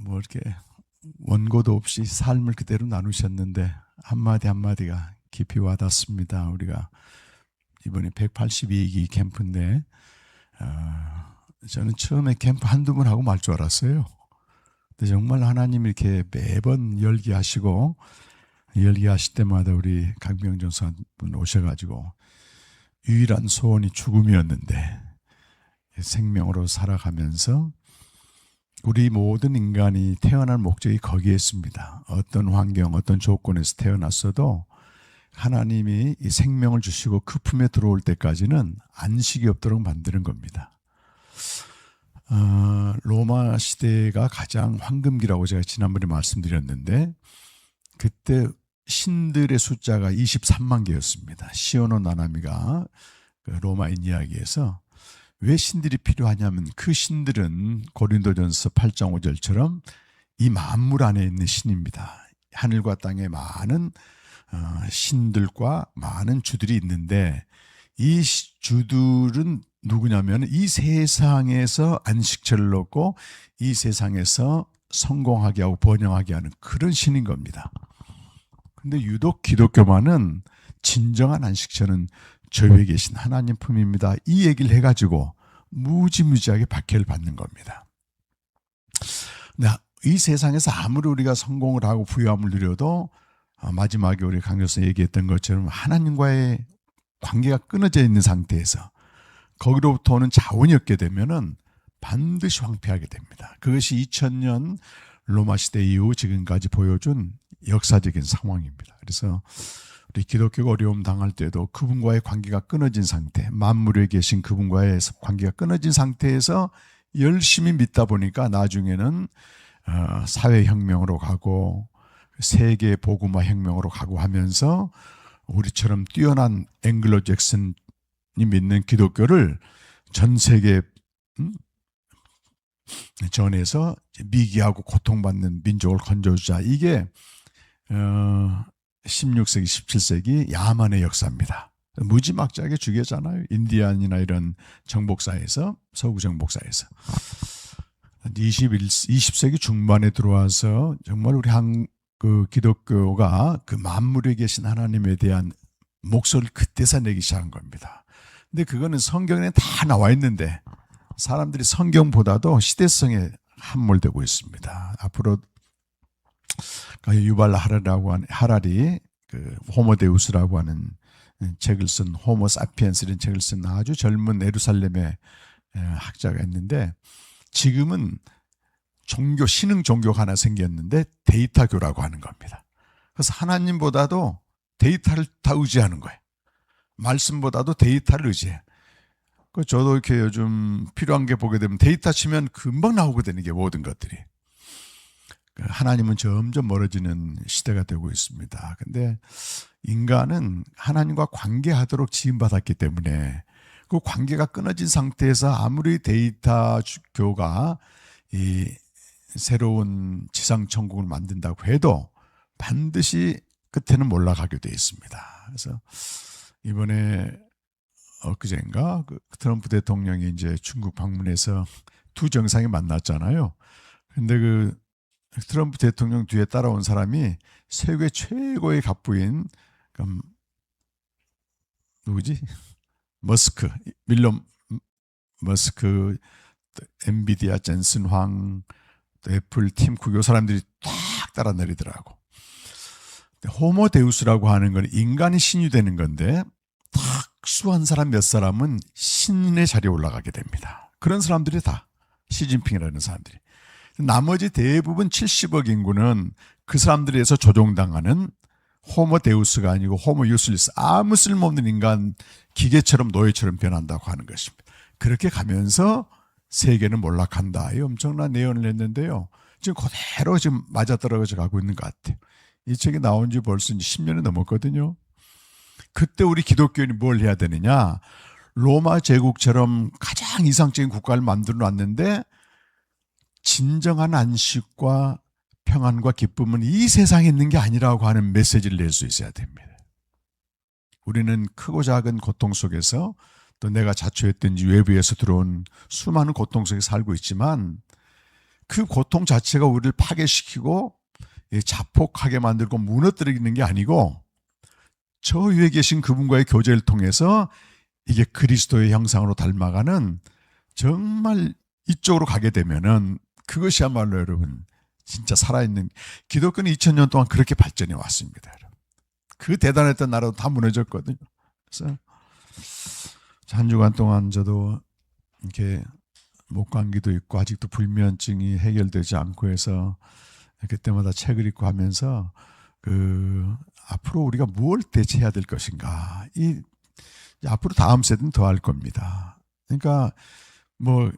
뭐 이렇게 원고도 없이 삶을 그대로 나누셨는데 한마디 한마디가 깊이 와닿습니다. 우리가 이번에 182기 캠프인데 저는 처음에 캠프 한두 번 하고 말 줄 알았어요. 근데 정말 하나님 이렇게 매번 열기하시고 열기하실 때마다 우리 강병정 선분 오셔가지고 유일한 소원이 죽음이었는데 생명으로 살아가면서 우리 모든 인간이 태어날 목적이 거기에 있습니다. 어떤 환경, 어떤 조건에서 태어났어도 하나님이 이 생명을 주시고 그 품에 들어올 때까지는 안식이 없도록 만드는 겁니다. 로마 시대가 가장 황금기라고 제가 지난번에 말씀드렸는데 그때 신들의 숫자가 23만 개였습니다. 시오노 나나미가 그 로마인 이야기에서 왜 신들이 필요하냐면 그 신들은 고린도전서 8장 5절처럼 이 만물 안에 있는 신입니다. 하늘과 땅에 많은 신들과 많은 주들이 있는데 이 주들은 누구냐면 이 세상에서 안식처를 얻고 이 세상에서 성공하게 하고 번영하게 하는 그런 신인 겁니다. 근데 유독 기독교만은 진정한 안식처는 저 위에 계신 하나님 품입니다. 이 얘기를 해가지고 무지무지하게 박해를 받는 겁니다. 이 세상에서 아무리 우리가 성공을 하고 부유함을 누려도 마지막에 우리 강교수 얘기했던 것처럼 하나님과의 관계가 끊어져 있는 상태에서 거기로부터 오는 자원이 없게 되면은 반드시 황폐하게 됩니다. 그것이 2000년 로마 시대 이후 지금까지 보여준 역사적인 상황입니다. 그래서 우리 기독교가 어려움 당할 때도 그분과의 관계가 끊어진 상태, 만물에 계신 그분과의 관계가 끊어진 상태에서 열심히 믿다 보니까 나중에는 사회혁명으로 가고 세계 복음화 혁명으로 가고 하면서 우리처럼 뛰어난 앵글로 잭슨이 믿는 기독교를 전 세계 전에서 미기하고 고통받는 민족을 건져주자. 이게 16세기, 17세기 야만의 역사입니다. 무지막지하게 죽였잖아요. 인디안이나 이런 정복사에서, 서구 정복사에서. 20세기 중반에 들어와서 정말 우리 그 기독교가 그 만물에 계신 하나님에 대한 목소리를 그때서 내기 시작한 겁니다. 근데 그거는 성경에 다 나와 있는데 사람들이 성경보다도 시대성에 함몰되고 있습니다. 앞으로 유발 하라리 그 호모데우스라고 하는 책을 쓴 호모 사피엔스 이런 책을 쓴 아주 젊은 예루살렘의 학자가 있는데 지금은 종교, 신흥 종교가 하나 생겼는데 데이터교라고 하는 겁니다. 그래서 하나님보다도 데이터를 다 의지하는 거예요. 말씀보다도 데이터를 의지해. 저도 이렇게 요즘 필요한 게 보게 되면 데이터 치면 금방 나오거든요. 이게 모든 것들이. 하나님은 점점 멀어지는 시대가 되고 있습니다. 근데 인간은 하나님과 관계하도록 지음받았기 때문에 그 관계가 끊어진 상태에서 아무리 데이터 교가 이 새로운 지상천국을 만든다고 해도 반드시 끝에는 몰락하게 되어 있습니다. 그래서 이번에 엊그제인가 그 트럼프 대통령이 이제 중국 방문해서 두 정상이 만났잖아요. 근데 그 트럼프 대통령 뒤에 따라온 사람이 세계 최고의 갑부인 누구지? 머스크, 밀론 머스크, 엔비디아 젠슨 황, 애플 팀 쿡 이 사람들이 딱 따라 내리더라고. 호모데우스라고 하는 건 인간이 신이 되는 건데 특수한 사람 몇 사람은 신의 자리에 올라가게 됩니다. 그런 사람들이 다 시진핑이라는 사람들이. 나머지 대부분 70억 인구는 그 사람들에서 조종당하는 호모데우스가 아니고 호모유슬리스, 아무 쓸모없는 인간, 기계처럼 노예처럼 변한다고 하는 것입니다. 그렇게 가면서 세계는 몰락한다. 이 엄청난 예언을 했는데요. 지금 그대로 지금 맞아떨어져 가고 있는 것 같아요. 이 책이 나온 지 벌써 10년이 넘었거든요. 그때 우리 기독교인이 뭘 해야 되느냐? 로마 제국처럼 가장 이상적인 국가를 만들어 놨는데 진정한 안식과 평안과 기쁨은 이 세상에 있는 게 아니라고 하는 메시지를 낼 수 있어야 됩니다. 우리는 크고 작은 고통 속에서 또 내가 자초했든지 외부에서 들어온 수많은 고통 속에 살고 있지만 그 고통 자체가 우리를 파괴시키고 자폭하게 만들고 무너뜨리는 게 아니고 저 위에 계신 그분과의 교제를 통해서 이게 그리스도의 형상으로 닮아가는, 정말 이쪽으로 가게 되면은 그것이야말로 여러분 진짜 살아있는, 기독교는 2000년 동안 그렇게 발전해 왔습니다. 여러분. 그 대단했던 나라도 다 무너졌거든요. 그래서 한 주간 동안 저도 이렇게 목감기도 있고 아직도 불면증이 해결되지 않고 해서 그때마다 책을 읽고 하면서 앞으로 우리가 뭘 대체해야 될 것인가, 앞으로 다음 세대는 더 할 겁니다. 그러니까 뭐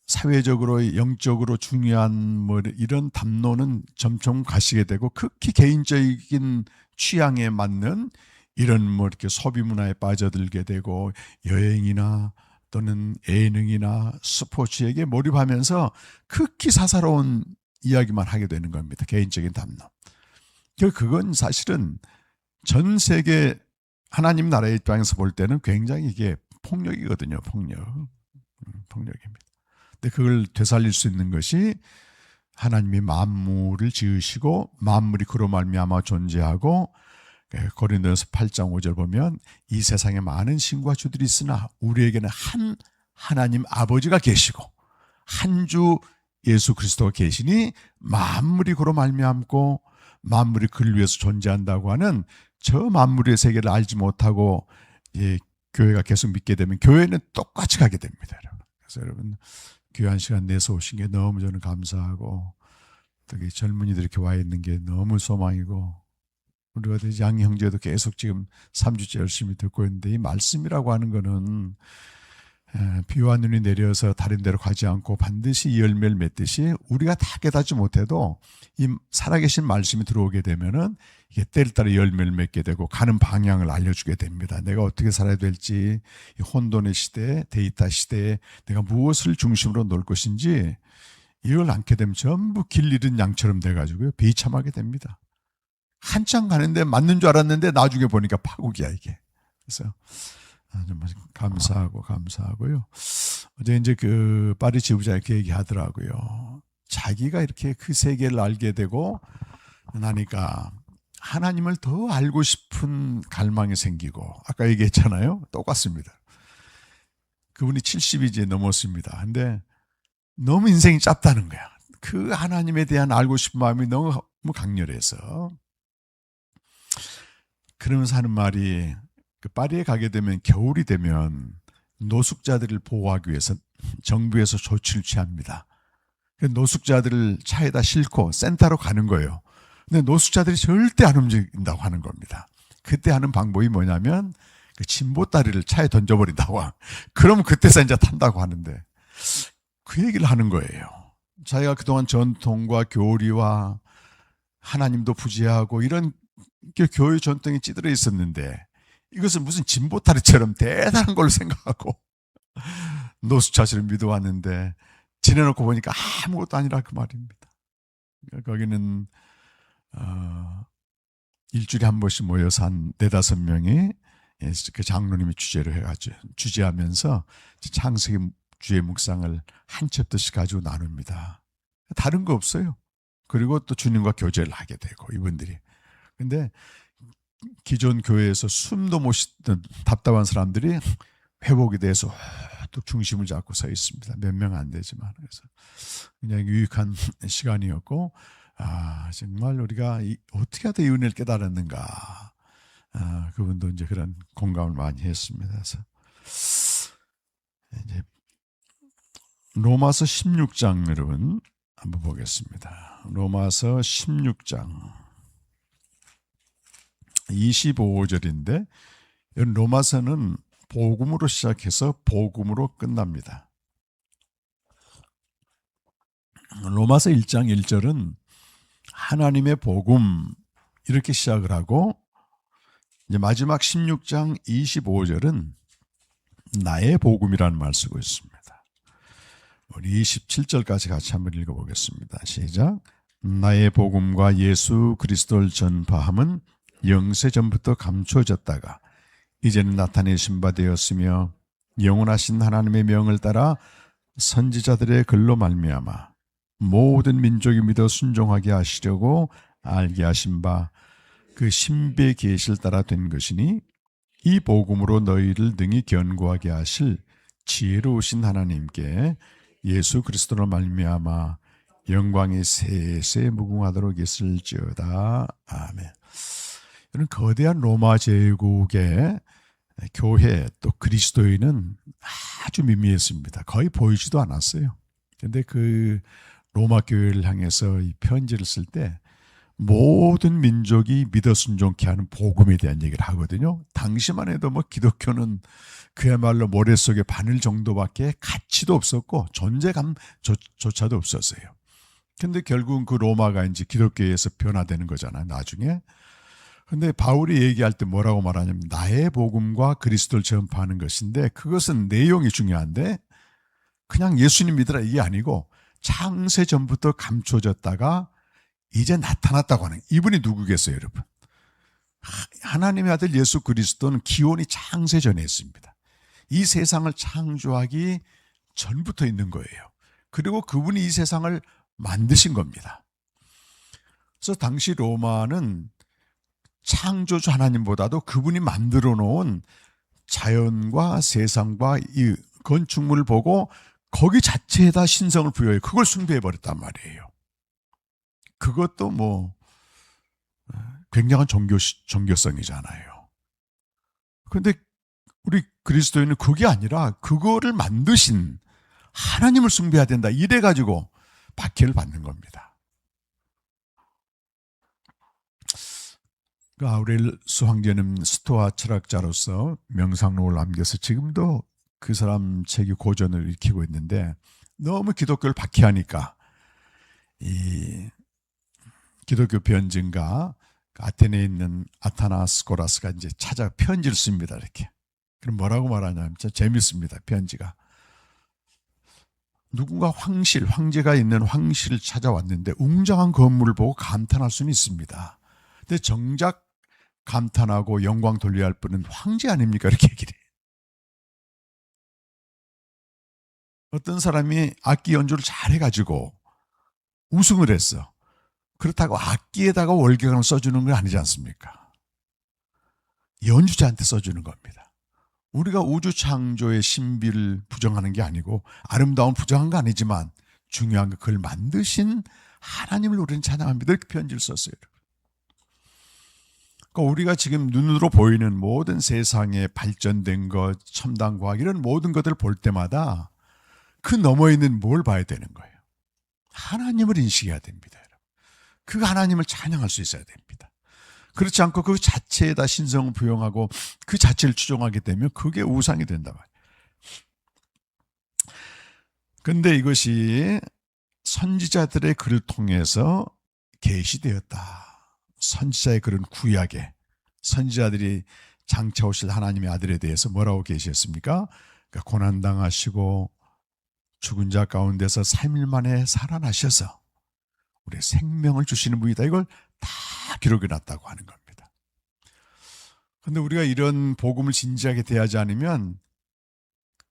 사회적으로 영적으로 중요한 뭐 이런 담론은 점점 가시게 되고, 극히 개인적인 취향에 맞는 이런 뭐 이렇게 소비 문화에 빠져들게 되고, 여행이나 또는 예능이나 스포츠에게 몰입하면서 극히 사사로운 이야기만 하게 되는 겁니다. 개인적인 담론. 그건 사실은 전 세계 하나님 나라의 입장에서 볼 때는 굉장히 이게 폭력이거든요. 폭력입니다. 근데 그걸 되살릴 수 있는 것이 하나님이 만물을 지으시고 만물이 그로 말미암아 존재하고, 고린도전서 8장 5절 보면 이 세상에 많은 신과 주들이 있으나 우리에게는 한 하나님 아버지가 계시고 한 주 예수 그리스도가 계시니 만물이 그로 말미암고 만물이 그를 위해서 존재한다고 하는 저 만물의 세계를 알지 못하고 교회가 계속 믿게 되면 교회는 똑같이 가게 됩니다. 그래서 여러분 귀한 시간 내서 오신 게 너무 저는 감사하고, 특히 젊은이들이 이렇게 와 있는 게 너무 소망이고, 우리가 양 형제도 계속 지금 3주째 열심히 듣고 있는데, 이 말씀이라고 하는 거는 비와 눈이 내려서 다른 데로 가지 않고 반드시 열매를 맺듯이 우리가 다 깨닫지 못해도 이 살아계신 말씀이 들어오게 되면은 이게 때를 따라 열매를 맺게 되고 가는 방향을 알려주게 됩니다. 내가 어떻게 살아야 될지, 이 혼돈의 시대, 데이터 시대에 내가 무엇을 중심으로 놓을 것인지, 이걸 않게 되면 전부 길 잃은 양처럼 돼가지고요 비참하게 됩니다. 한참 가는데 맞는 줄 알았는데 나중에 보니까 파국이야 이게. 그래서 정말 감사하고요. 어제 이제 파리 지부장이 그 얘기 하더라고요. 자기가 이렇게 그 세계를 알게 되고 나니까 하나님을 더 알고 싶은 갈망이 생기고, 아까 얘기했잖아요. 똑같습니다. 그분이 70이 이제 넘었습니다. 근데 너무 인생이 짧다는 거야. 그 하나님에 대한 알고 싶은 마음이 너무 강렬해서. 그러면서 하는 말이, 파리에 가게 되면 겨울이 되면 노숙자들을 보호하기 위해서 정부에서 조치를 취합니다. 노숙자들을 차에다 싣고 센터로 가는 거예요. 근데 노숙자들이 절대 안 움직인다고 하는 겁니다. 그때 하는 방법이 뭐냐면 그 진보다리를 차에 던져버린다고. 그럼 그때서 이제 탄다고 하는데, 그 얘기를 하는 거예요. 자기가 그동안 전통과 교리와 하나님도 부재하고 이런 교회 전통이 찌들어 있었는데, 이것은 무슨 진보다리처럼 대단한 걸로 생각하고 노숙자들을 믿어왔는데 지내놓고 보니까 아무것도 아니라 그 말입니다. 거기는 일주일에 한 번씩 모여서 한 4-5명이 그 장로님이 주제를 해가지고 주제하면서 창세기 주의 묵상을 한 챕터씩 가지고 나눕니다. 다른 거 없어요. 그리고 또 주님과 교제를 하게 되고 이분들이. 근데 기존 교회에서 숨도 못 쉬던 답답한 사람들이 회복에 대해서 또 중심을 잡고 서 있습니다. 몇 명 안 되지만. 그래서 굉장히 유익한 시간이었고, 정말 우리가 어떻게 하다 이 은혜를 깨달았는가. 그분도 이제 그런 공감을 많이 했습니다. 그래서 이제 로마서 16장 여러분 한번 보겠습니다. 로마서 16장 25절인데, 로마서는 복음으로 시작해서 복음으로 끝납니다. 로마서 1장 1절은 하나님의 복음 이렇게 시작을 하고, 이제 마지막 16장 25절은 나의 복음이라는 말을 쓰고 있습니다. 우리 27절까지 같이 한번 읽어보겠습니다. 시작. 나의 복음과 예수 그리스도를 전파함은 영세전부터 감추어졌다가 이제는 나타내신 바 되었으며, 영원하신 하나님의 명을 따라 선지자들의 글로 말미암아 모든 민족이 믿어 순종하게 하시려고 알게 하신 바 그 신비의 계시를 따라 된 것이니 이 복음으로 너희를 능히 견고하게 하실 지혜로우신 하나님께 예수 그리스도로 말미암아 영광이 세세 무궁하도록 있을지어다. 아멘. 이런 거대한 로마 제국의 교회 또 그리스도인은 아주 미미했습니다. 거의 보이지도 않았어요. 그런데 그 로마 교회를 향해서 이 편지를 쓸 때 모든 민족이 믿어 순종케 하는 복음에 대한 얘기를 하거든요. 당시만 해도 뭐 기독교는 그야말로 모래속에 바늘 정도밖에 가치도 없었고 존재감조차도 없었어요. 근데 결국은 그 로마가 이제 기독교에서 변화되는 거잖아요, 나중에. 근데 바울이 얘기할 때 뭐라고 말하냐면 나의 복음과 그리스도를 전파하는 것인데 그것은 내용이 중요한데 그냥 예수님 믿으라 이게 아니고 창세 전부터 감춰졌다가 이제 나타났다고 하는 이분이 누구겠어요, 여러분? 하나님의 아들 예수 그리스도는 기원이 창세 전에 있습니다. 이 세상을 창조하기 전부터 있는 거예요. 그리고 그분이 이 세상을 만드신 겁니다. 그래서 당시 로마는 창조주 하나님보다도 그분이 만들어 놓은 자연과 세상과 이 건축물을 보고 거기 자체에다 신성을 부여해 그걸 숭배해 버렸단 말이에요. 그것도 뭐 굉장한 종교성이잖아요. 그런데 우리 그리스도인은 그게 아니라 그거를 만드신 하나님을 숭배해야 된다. 이래가지고 박해를 받는 겁니다. 아우렐리우스 황제는 스토아 철학자로서 명상록을 남겨서 지금도 그 사람 책이 고전을 일으키고 있는데 너무 기독교를 박해하니까 이 기독교 변증가 아테네에 있는 아타나스고라스가 이제 찾아 편지를 씁니다. 이렇게. 그럼 뭐라고 말하냐면 진짜 재밌습니다. 편지가. 누군가 황제가 있는 황실을 찾아왔는데 웅장한 건물을 보고 감탄할 수는 있습니다. 근데 정작 감탄하고 영광 돌려야 할 분은 황제 아닙니까? 이렇게 얘기를 해요. 어떤 사람이 악기 연주를 잘해가지고 우승을 했어. 그렇다고 악기에다가 월계관을 써주는 건 아니지 않습니까? 연주자한테 써주는 겁니다. 우리가 우주 창조의 신비를 부정하는 게 아니고 아름다운 부정한 거 아니지만 중요한 건 그걸 만드신 하나님을 우리는 찬양합니다. 이렇게 편지를 썼어요. 그러니까 우리가 지금 눈으로 보이는 모든 세상에 발전된 것, 첨단 과학 이런 모든 것들을 볼 때마다 그 너머에 있는 뭘 봐야 되는 거예요? 하나님을 인식해야 됩니다. 그 하나님을 찬양할 수 있어야 됩니다. 그렇지 않고 그 자체에다 신성을 부여하고 그 자체를 추종하게 되면 그게 우상이 된다 말이에요. 그런데 이것이 선지자들의 글을 통해서 계시되었다. 선지자의 글은 구약에 선지자들이 장차 오실 하나님의 아들에 대해서 뭐라고 계시했습니까? 그러니까 고난당하시고 죽은 자 가운데서 3일 만에 살아나셔서 우리 생명을 주시는 분이다. 이걸 다 기록해 놨다고 하는 겁니다. 그런데 우리가 이런 복음을 진지하게 대하지 않으면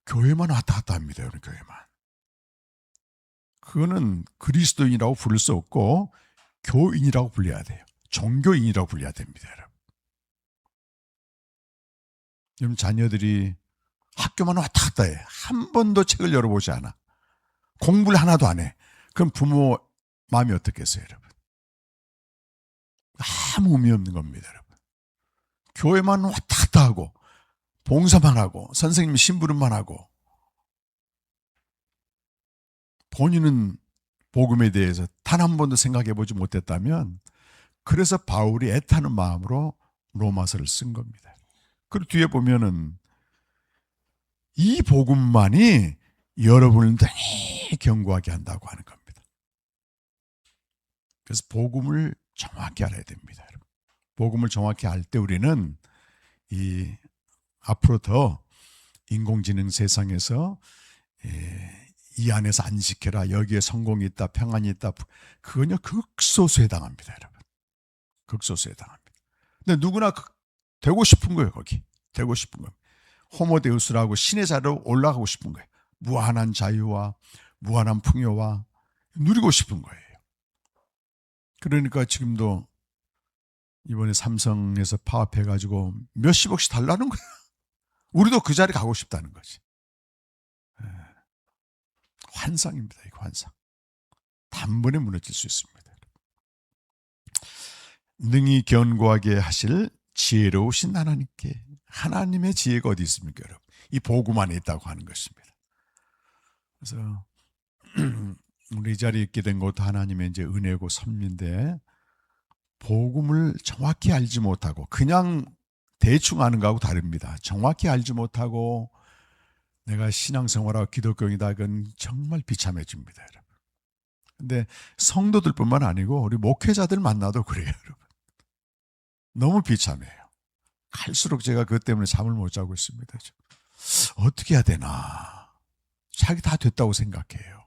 교회만 왔다 갔다 합니다. 여러분, 교회만. 그거는 그리스도인이라고 부를 수 없고 교인이라고 불려야 돼요. 종교인이라고 불려야 됩니다. 여러분 자녀들이 학교만 왔다 갔다 해. 한 번도 책을 열어보지 않아. 공부를 하나도 안 해. 그럼 부모 마음이 어떻겠어요, 여러분? 아무 의미 없는 겁니다, 여러분. 교회만 왔다 갔다 하고 봉사만 하고 선생님 심부름만 하고 본인은 복음에 대해서 단 한 번도 생각해 보지 못했다면 그래서 바울이 애타는 마음으로 로마서를 쓴 겁니다. 그리고 뒤에 보면은 이 복음만이 여러분을 늘 견고하게 한다고 하는 겁니다. 그래서 복음을 정확히 알아야 됩니다. 여러분. 복음을 정확히 알 때 우리는 앞으로 더 인공지능 세상에서 이 안에서 안식해라. 여기에 성공이 있다. 평안이 있다. 그건요 극소수에 해당합니다. 여러분. 극소수에 해당합니다. 근데 누구나 되고 싶은 거예요. 거기. 되고 싶은 거예요. 호모데우스라고 신의 자리로 올라가고 싶은 거예요. 무한한 자유와 무한한 풍요와 누리고 싶은 거예요. 그러니까 지금도 이번에 삼성에서 파업해가지고 몇십억씩 달라는 거야. 우리도 그 자리 가고 싶다는 거지. 환상입니다. 이거 환상. 단번에 무너질 수 있습니다. 능히 견고하게 하실 지혜로우신 하나님께, 하나님의 지혜가 어디 있습니까, 여러분? 이 복음 안에 있다고 하는 것입니다. 그래서 우리 이 자리에 있게 된 것도 하나님의 이제 은혜고 섭리인데, 복음을 정확히 알지 못하고 그냥 대충 아는 거하고 다릅니다. 정확히 알지 못하고 내가 신앙생활하고 기독교인이다, 그건 정말 비참해집니다, 여러분. 근데 성도들뿐만 아니고 우리 목회자들 만나도 그래요, 여러분. 너무 비참해요. 갈수록 제가 그것 때문에 잠을 못 자고 있습니다. 어떻게 해야 되나? 자기 다 됐다고 생각해요.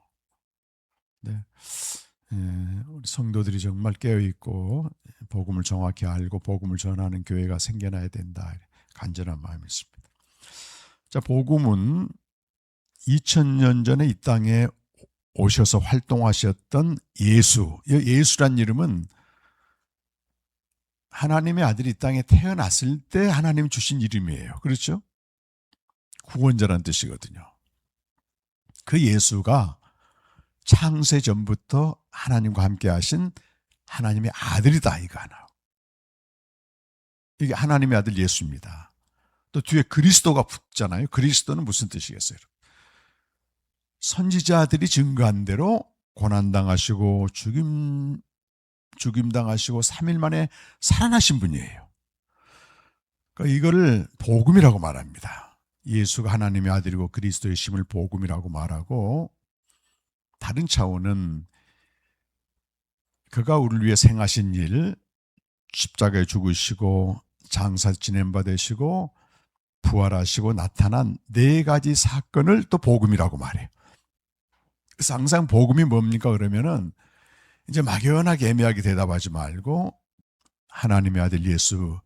네. 우리 성도들이 정말 깨어있고 복음을 정확히 알고 복음을 전하는 교회가 생겨나야 된다, 간절한 마음이 있습니다. 자, 복음은 2000년 전에 이 땅에 오셔서 활동하셨던 예수, 예수란 이름은 하나님의 아들이 이 땅에 태어났을 때 하나님 주신 이름이에요. 그렇죠? 구원자라는 뜻이거든요. 그 예수가 창세 전부터 하나님과 함께 하신 하나님의 아들이다, 이거 하나. 이게 하나님의 아들 예수입니다. 또 뒤에 그리스도가 붙잖아요. 그리스도는 무슨 뜻이겠어요? 선지자들이 증거한 대로 고난당하시고 죽임당하시고 3일 만에 살아나신 분이에요. 그러니까 이거를 복음이라고 말합니다. 예수가 하나님의 아들이고 그리스도의 심을 복음이라고 말하고, 다른 차원은 그가 우리를 위해 행하신 일, 십자가에 죽으시고 장사 지냄받으시고 부활하시고 나타난 4가지 사건을 또 복음이라고 말해요. 그래서 항상 복음이 뭡니까 그러면은 이제 막연하게 애매하게 대답하지 말고 하나님의 아들 예수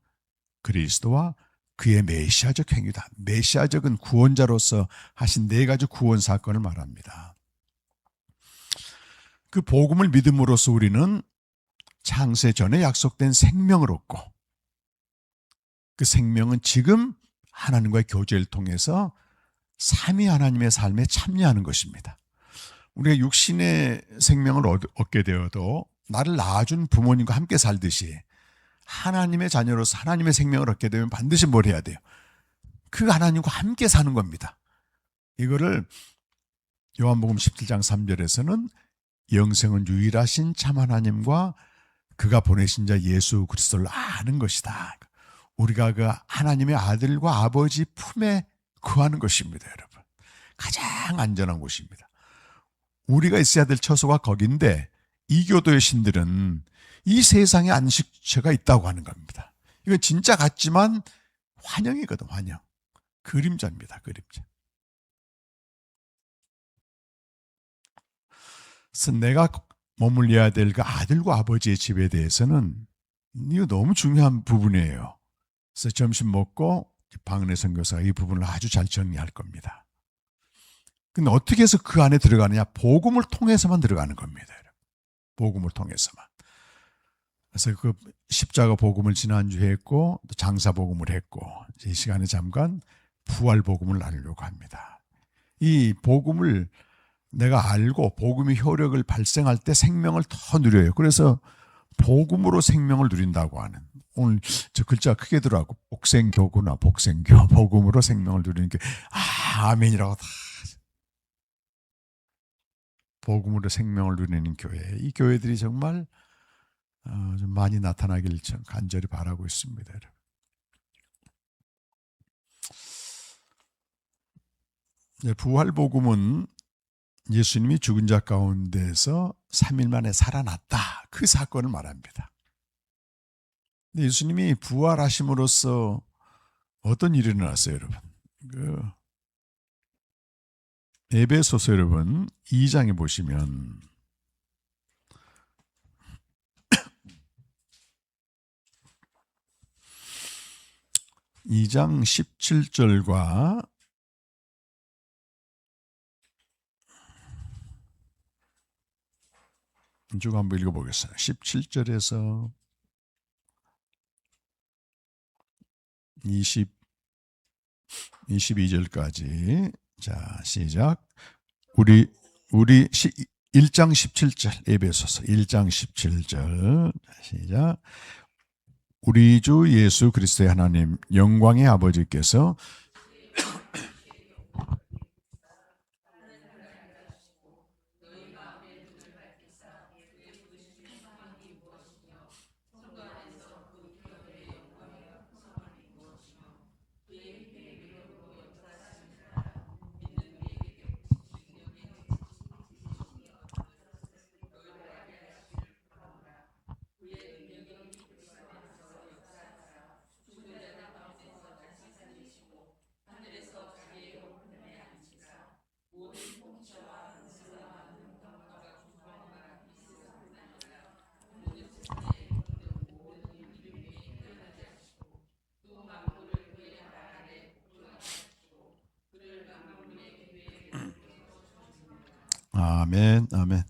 그리스도와 그의 메시아적 행위다. 메시아적은 구원자로서 하신 4가지 구원 사건을 말합니다. 그 복음을 믿음으로써 우리는 창세 전에 약속된 생명을 얻고, 그 생명은 지금 하나님과의 교제를 통해서 삼위 하나님의 삶에 참여하는 것입니다. 우리가 육신의 생명을 얻게 되어도 나를 낳아준 부모님과 함께 살듯이 하나님의 자녀로서 하나님의 생명을 얻게 되면 반드시 뭘 해야 돼요? 그 하나님과 함께 사는 겁니다. 이거를 요한복음 17장 3절에서는 영생은 유일하신 참 하나님과 그가 보내신 자 예수 그리스도를 아는 것이다. 우리가 그 하나님의 아들과 아버지 품에 거하는 것입니다, 여러분. 가장 안전한 곳입니다. 우리가 있어야 될 처소가 거긴데 이교도의 신들은 이 세상에 안식처가 있다고 하는 겁니다. 이건 진짜 같지만 환영이거든, 환영. 그림자입니다, 그림자. 그래서 내가 머물러야 될 그 아들과 아버지의 집에 대해서는 이거 너무 중요한 부분이에요. 그래서 점심 먹고 박은혜 선교사가 이 부분을 아주 잘 정리할 겁니다. 근데 어떻게 해서 그 안에 들어가느냐? 복음을 통해서만 들어가는 겁니다. 복음을 통해서만. 그래서 그 십자가 복음을 지난주에 했고 또 장사 복음을 했고, 이 시간에 잠깐 부활 복음을 나누려고 합니다. 이 복음을 내가 알고 복음의 효력을 발생할 때 생명을 더 누려요. 그래서 복음으로 생명을 누린다고 하는, 오늘 저 글자 크게 들어가고 복생교구나, 복생교. 복음으로 생명을 누리는 게 아멘이라고 다. 복음으로 생명을 누리는 교회, 이 교회들이 정말 좀 많이 나타나길 간절히 바라고 있습니다. 부활 복음은 예수님이 죽은 자 가운데서 3일 만에 살아났다, 그 사건을 말합니다. 근데 예수님이 부활하심으로써 어떤 일이 일어났어요, 여러분? 에베소서 여러분 2장에 보시면 (2장 17절과) 쭉 한번 읽어보겠습니다. 17절에서 22절까지. 자, 시작. 우리 1장 17절, 에베소서 1장 17절 시작. 우리 주 예수 그리스도의 하나님 영광의 아버지께서 아멘, 아멘.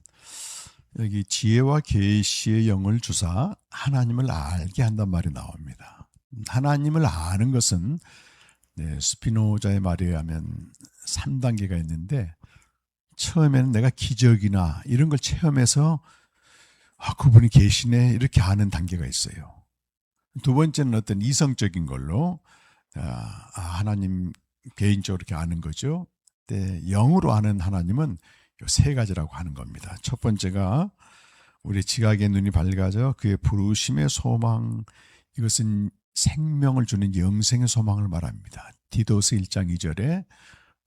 여기 지혜와 계시의 영을 주사 하나님을 알게 한단 말이 나옵니다. 하나님을 아는 것은 스피노자의 말에 의하면 3단계가 있는데, 처음에는 내가 기적이나 이런 걸 체험해서 그분이 계시네 이렇게 아는 단계가 있어요. 두 번째는 어떤 이성적인 걸로 하나님 개인적으로 이렇게 아는 거죠. 영으로 아는 하나님은 요 세 가지라고 하는 겁니다. 첫 번째가 우리 지각의 눈이 밝아져 그의 부르심의 소망, 이것은 생명을 주는 영생의 소망을 말합니다. 디도스 1장 2절에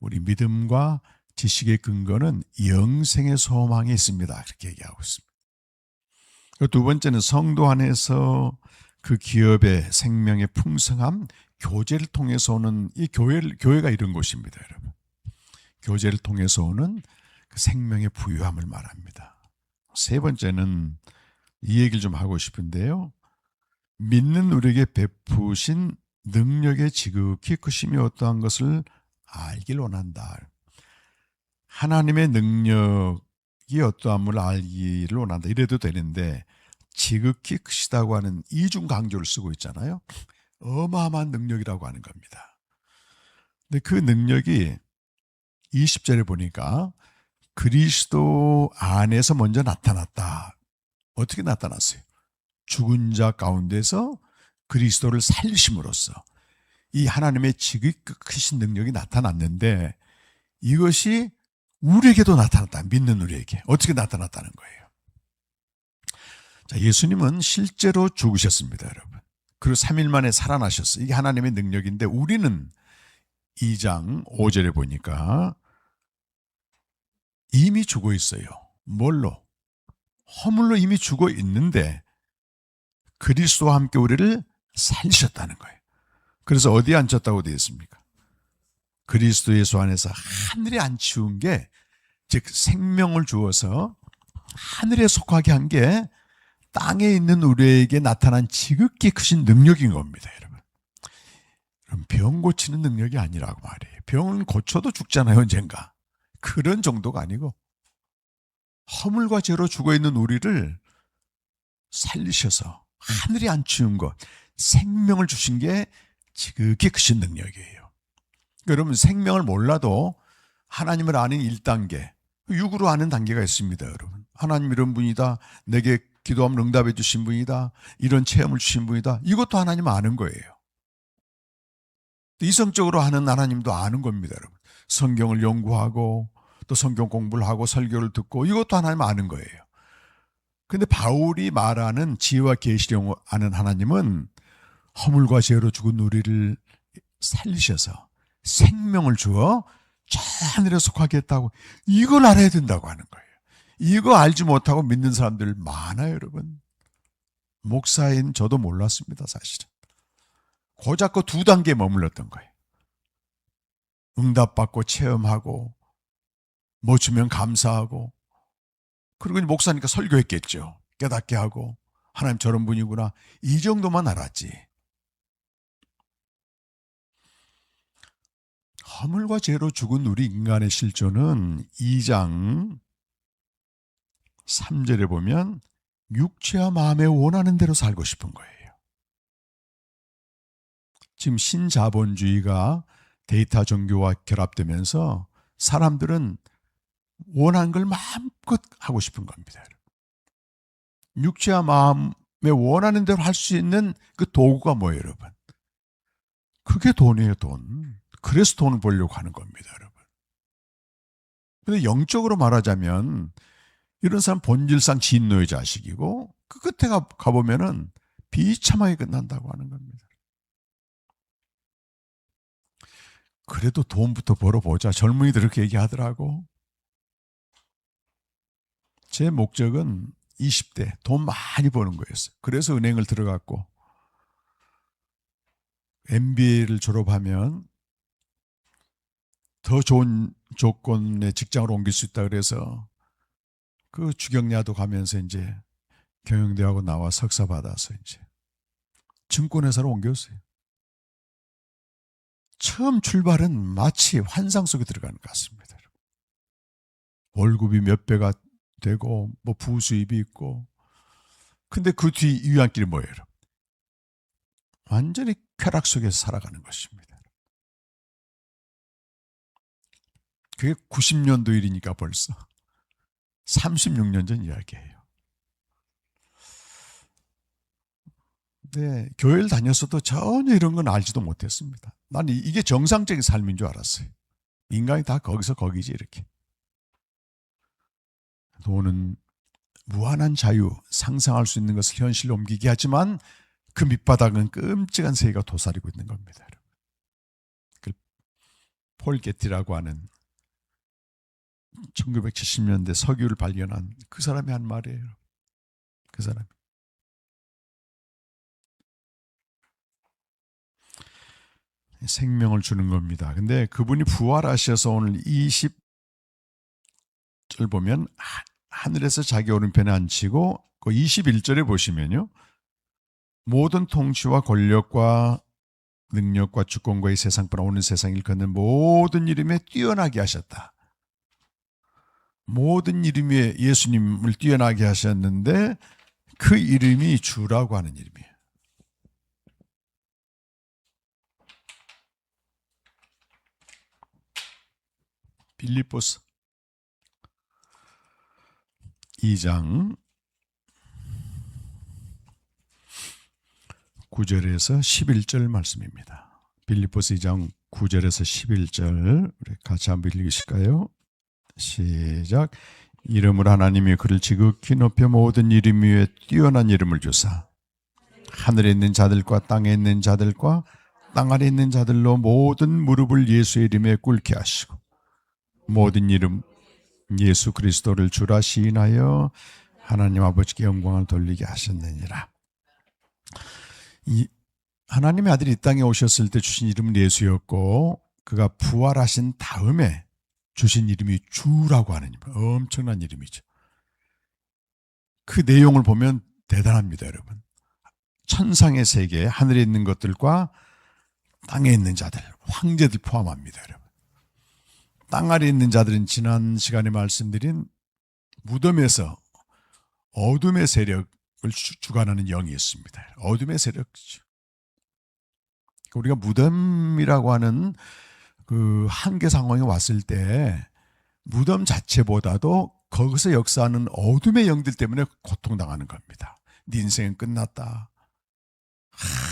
우리 믿음과 지식의 근거는 영생의 소망에 있습니다. 그렇게 얘기하고 있습니다. 두 번째는 성도 안에서 그 기업의 생명의 풍성함, 교제를 통해서 오는, 이 교회가 이런 곳입니다, 여러분. 교제를 통해서 오는 그 생명의 부유함을 말합니다. 세 번째는 이 얘기를 좀 하고 싶은데요. 믿는 우리에게 베푸신 능력의 지극히 크심이 어떠한 것을 알길 원한다. 하나님의 능력이 어떠함을 알기를 원한다. 이래도 되는데 지극히 크시다고 하는 이중 강조를 쓰고 있잖아요. 어마어마한 능력이라고 하는 겁니다. 근데 그 능력이 20절에 보니까 그리스도 안에서 먼저 나타났다. 어떻게 나타났어요? 죽은 자 가운데서 그리스도를 살리심으로써 이 하나님의 지극히 크신 능력이 나타났는데, 이것이 우리에게도 나타났다. 믿는 우리에게. 어떻게 나타났다는 거예요? 자, 예수님은 실제로 죽으셨습니다, 여러분. 그리고 3일 만에 살아나셨어요. 이게 하나님의 능력인데, 우리는 2장 5절에 보니까 이미 죽어 있어요. 뭘로? 허물로 이미 죽어 있는데 그리스도와 함께 우리를 살리셨다는 거예요. 그래서 어디에 앉혔다고 되어 있습니까? 그리스도 예수 안에서 하늘에 앉히운 게, 즉 생명을 주어서 하늘에 속하게 한 게 땅에 있는 우리에게 나타난 지극히 크신 능력인 겁니다, 여러분. 그럼 병 고치는 능력이 아니라고 말이에요. 병은 고쳐도 죽잖아요, 언젠가. 그런 정도가 아니고 허물과 죄로 죽어있는 우리를 살리셔서 하늘에 앉히운 것, 생명을 주신 게 지극히 크신 능력이에요. 여러분, 생명을 몰라도 하나님을 아는 1단계, 육으로 아는 단계가 있습니다, 여러분. 하나님 이런 분이다, 내게 기도하면 응답해 주신 분이다, 이런 체험을 주신 분이다. 이것도 하나님 아는 거예요. 이성적으로 하는 하나님도 아는 겁니다, 여러분. 성경을 연구하고 또 성경 공부를 하고 설교를 듣고, 이것도 하나님 아는 거예요. 근데 바울이 말하는 지혜와 계시를 아는 하나님은 허물과 죄로 죽은 우리를 살리셔서 생명을 주어 저 하늘에 속하게 했다고, 이걸 알아야 된다고 하는 거예요. 이거 알지 못하고 믿는 사람들 많아요, 여러분. 목사인 저도 몰랐습니다, 사실은. 고작고 2단계에 머물렀던 거예요. 응답받고 체험하고 뭐 주면 감사하고, 그리고 목사니까 설교했겠죠. 깨닫게 하고, 하나님 저런 분이구나, 이 정도만 알았지. 허물과 죄로 죽은 우리 인간의 실존은 2장 3절에 보면 육체와 마음에 원하는 대로 살고 싶은 거예요. 지금 신자본주의가 데이터 종교와 결합되면서 사람들은 원하는 걸 마음껏 하고 싶은 겁니다. 육체와 마음에 원하는 대로 할 수 있는 그 도구가 뭐예요, 여러분? 그게 돈이에요, 돈. 그래서 돈을 벌려고 하는 겁니다, 여러분. 근데 영적으로 말하자면 이런 사람 본질상 진노의 자식이고 그 끝에 가보면은 비참하게 끝난다고 하는 겁니다. 그래도 돈부터 벌어보자. 젊은이들 그렇게 얘기하더라고. 제 목적은 20대 돈 많이 버는 거였어요. 그래서 은행을 들어갔고 MBA를 졸업하면 더 좋은 조건의 직장을 옮길 수 있다 그래서 그 주경야도 가면서 이제 경영대하고 나와 석사 받아서 이제 증권회사로 옮겼어요. 처음 출발은 마치 환상 속에 들어가는 것 같습니다. 월급이 몇 배가 되고 뭐 부수입이 있고 근데 그 뒤 위안길이 뭐예요? 완전히 쾌락 속에서 살아가는 것입니다. 그게 90년도 일이니까 벌써 36년 전 이야기예요. 근데 교회를 다녔어도 전혀 이런 건 알지도 못했습니다. 난 이게 정상적인 삶인 줄 알았어요. 인간이 다 거기서 거기지 이렇게. 돈은 무한한 자유, 상상할 수 있는 것을 현실로 옮기게 하지만 그 밑바닥은 끔찍한 세계가 도사리고 있는 겁니다. 그 폴 게티라고 하는 1970년대 석유를 발견한 그 사람이 한 말이에요. 그 사람이. 생명을 주는 겁니다. 근데 그분이 부활하셔서 오늘 20절 보면 하늘에서 자기 오른편에 앉히고 그 21절에 보시면요. 모든 통치와 권력과 능력과 주권과 이 세상뿐 오는 세상을 걷는 모든 이름에 뛰어나게 하셨다. 모든 이름에 예수님을 뛰어나게 하셨는데 그 이름이 주라고 하는 이름이에요. 빌립보서 2장 9절에서 11절 말씀입니다. 빌립보서 2장 9절에서 11절 우리 같이 한번 읽으실까요? 시작. 이름을 하나님이 그를 지극히 높여 모든 이름 위에 뛰어난 이름을 주사 하늘에 있는 자들과 땅에 있는 자들과 땅 아래 있는 자들로 모든 무릎을 예수의 이름에 꿇게 하시고 모든 이름 예수 그리스도를 주라 시인하여 하나님 아버지께 영광을 돌리게 하셨느니라. 이 하나님의 아들이 이 땅에 오셨을 때 주신 이름은 예수였고 그가 부활하신 다음에 주신 이름이 주라고 하는 이름. 엄청난 이름이죠. 그 내용을 보면 대단합니다, 여러분. 천상의 세계, 하늘에 있는 것들과 땅에 있는 자들, 황제들 포함합니다, 여러분. 땅 아래 있는 자들은 지난 시간에 말씀드린 무덤에서 어둠의 세력을 주관하는 영이 있습니다. 어둠의 세력이죠. 우리가 무덤이라고 하는 그 한계 상황에 왔을 때 무덤 자체보다도 거기서 역사하는 어둠의 영들 때문에 고통당하는 겁니다. 네 인생은 끝났다.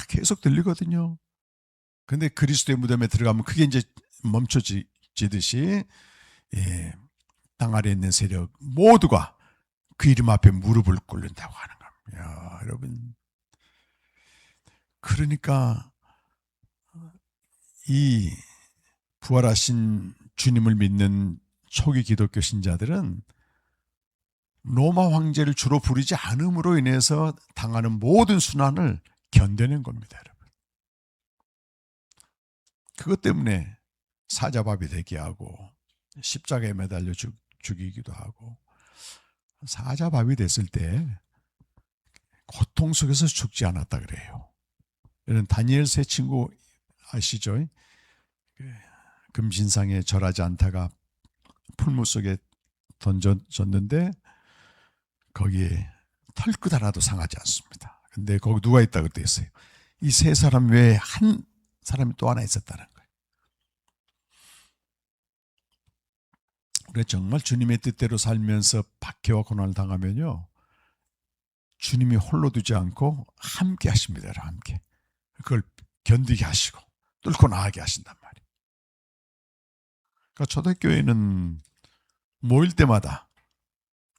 계속 들리거든요. 근데 그리스도의 무덤에 들어가면 그게 이제 멈춰지듯이 땅 아래에 있는 세력 모두가 그 이름 앞에 무릎을 꿇는다고 하는 겁니다. 여러분, 그러니까 이 부활하신 주님을 믿는 초기 기독교 신자들은 로마 황제를 주로 부르지 않음으로 인해서 당하는 모든 순환을 견뎌낸 겁니다, 여러분. 그것 때문에 사자밥이 되게 하고 십자가에 매달려 죽이기도 하고 사자밥이 됐을 때 고통 속에서 죽지 않았다 그래요. 이런 다니엘 세 친구 아시죠? 금신상에 절하지 않다가 풀무 속에 던져졌는데 거기에 털끝 하나도 상하지 않습니다. 근데 거기 누가 있다고 그랬어요? 이 세 사람 외에 한 사람이 또 하나 있었다는 거예요. 우리가 정말 주님의 뜻대로 살면서 박해와 고난을 당하면요, 주님이 홀로 두지 않고 함께 하십니다. 함께. 그걸 견디게 하시고 뚫고 나가게 하신단 말이에요. 그러니까 초대교회는 모일 때마다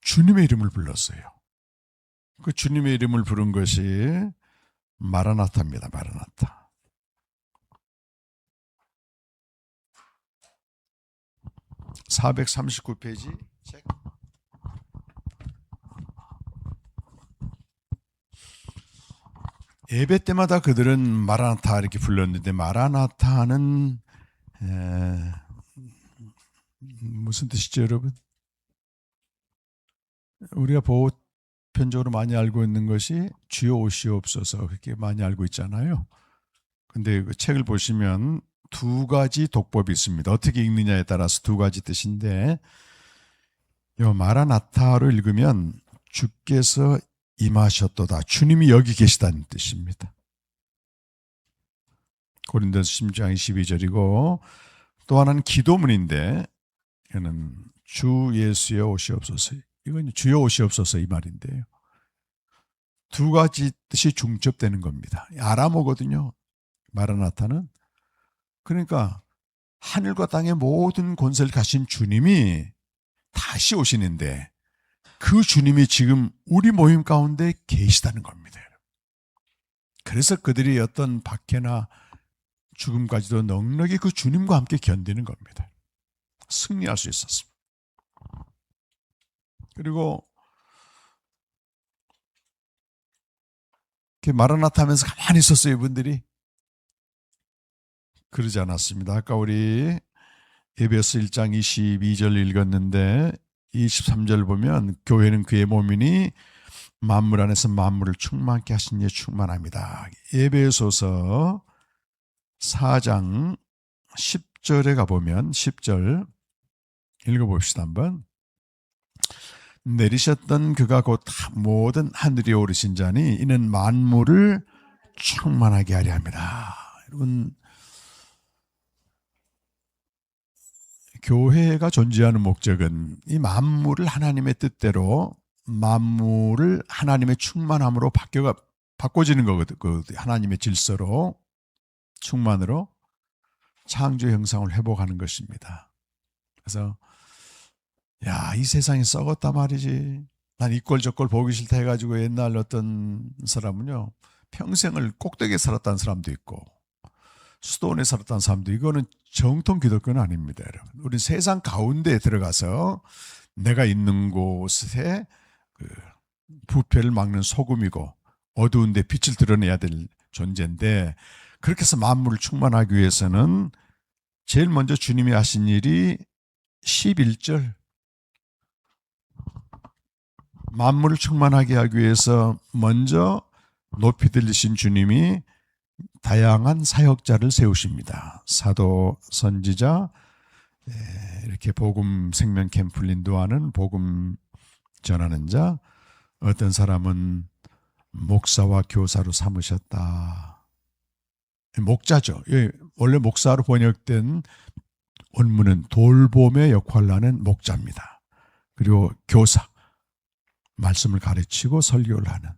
주님의 이름을 불렀어요. 그 주님의 이름을 부른 것이 마라나타입니다. 마라나타. 439페이지 책. 예배 때마다 그들은 마라나타 이렇게 불렀는데, 마라나타는 무슨 뜻이죠, 여러분? 우리가 보편적으로 많이 알고 있는 것이 주여 오시옵소서, 그렇게 많이 알고 있잖아요. 근데 그 책을 보시면 두 가지 독법이 있습니다. 어떻게 읽느냐에 따라서 두 가지 뜻인데, 이 마라나타로 읽으면 주께서 임하셨도다, 주님이 여기 계시다는 뜻입니다. 고린도서 10장 22절이고, 또 하나는 기도문인데, 이거는 주 예수여 오시옵소서, 이건 주여 오시옵소서 이 말인데요. 두 가지 뜻이 중첩되는 겁니다. 아람어거든요, 마라나타는. 그러니까 하늘과 땅의 모든 권세를 가신 주님이 다시 오시는데, 그 주님이 지금 우리 모임 가운데 계시다는 겁니다. 그래서 그들이 어떤 박해나 죽음까지도 넉넉히 그 주님과 함께 견디는 겁니다. 승리할 수 있었습니다. 그리고 이렇게 마라나타 하면서 가만히 있었어요, 이분들이. 그러지 않았습니다. 아까 우리 에베소 1장 22절 읽었는데 23절 보면, 교회는 그의 몸이니 만물 안에서 만물을 충만케 하신 이에 충만합니다. 에베소서 4장 10절에 가보면, 10절 읽어봅시다 한번. 내리셨던 그가 곧 모든 하늘에 오르신 자니 이는 만물을 충만하게 하려 합니다. 여러분, 교회가 존재하는 목적은 이 만물을 하나님의 뜻대로, 만물을 하나님의 충만함으로 바꿔지는 거거든. 그 하나님의 질서로, 충만으로 창조 형상을 회복하는 것입니다. 그래서 이 세상이 썩었다 말이지, 난 이꼴 저꼴 보기 싫다 해가지고, 옛날 어떤 사람은요, 평생을 꼭대기에 살았다는 사람도 있고 수도원에 살았다는 사람도, 이거는 정통 기독교는 아닙니다, 여러분. 우리 세상 가운데에 들어가서 내가 있는 곳에 그 부패를 막는 소금이고 어두운 데 빛을 드러내야 될 존재인데, 그렇게 해서 만물을 충만하기 위해서는 제일 먼저 주님이 하신 일이 11절, 만물을 충만하게 하기 위해서 먼저 높이 들리신 주님이 다양한 사역자를 세우십니다. 사도, 선지자, 이렇게 복음 생명 캠프를 인도하는 복음 전하는 자, 어떤 사람은 목사와 교사로 삼으셨다. 목자죠. 원래 목사로 번역된 원문은 돌봄의 역할을 하는 목자입니다. 그리고 교사, 말씀을 가르치고 설교를 하는,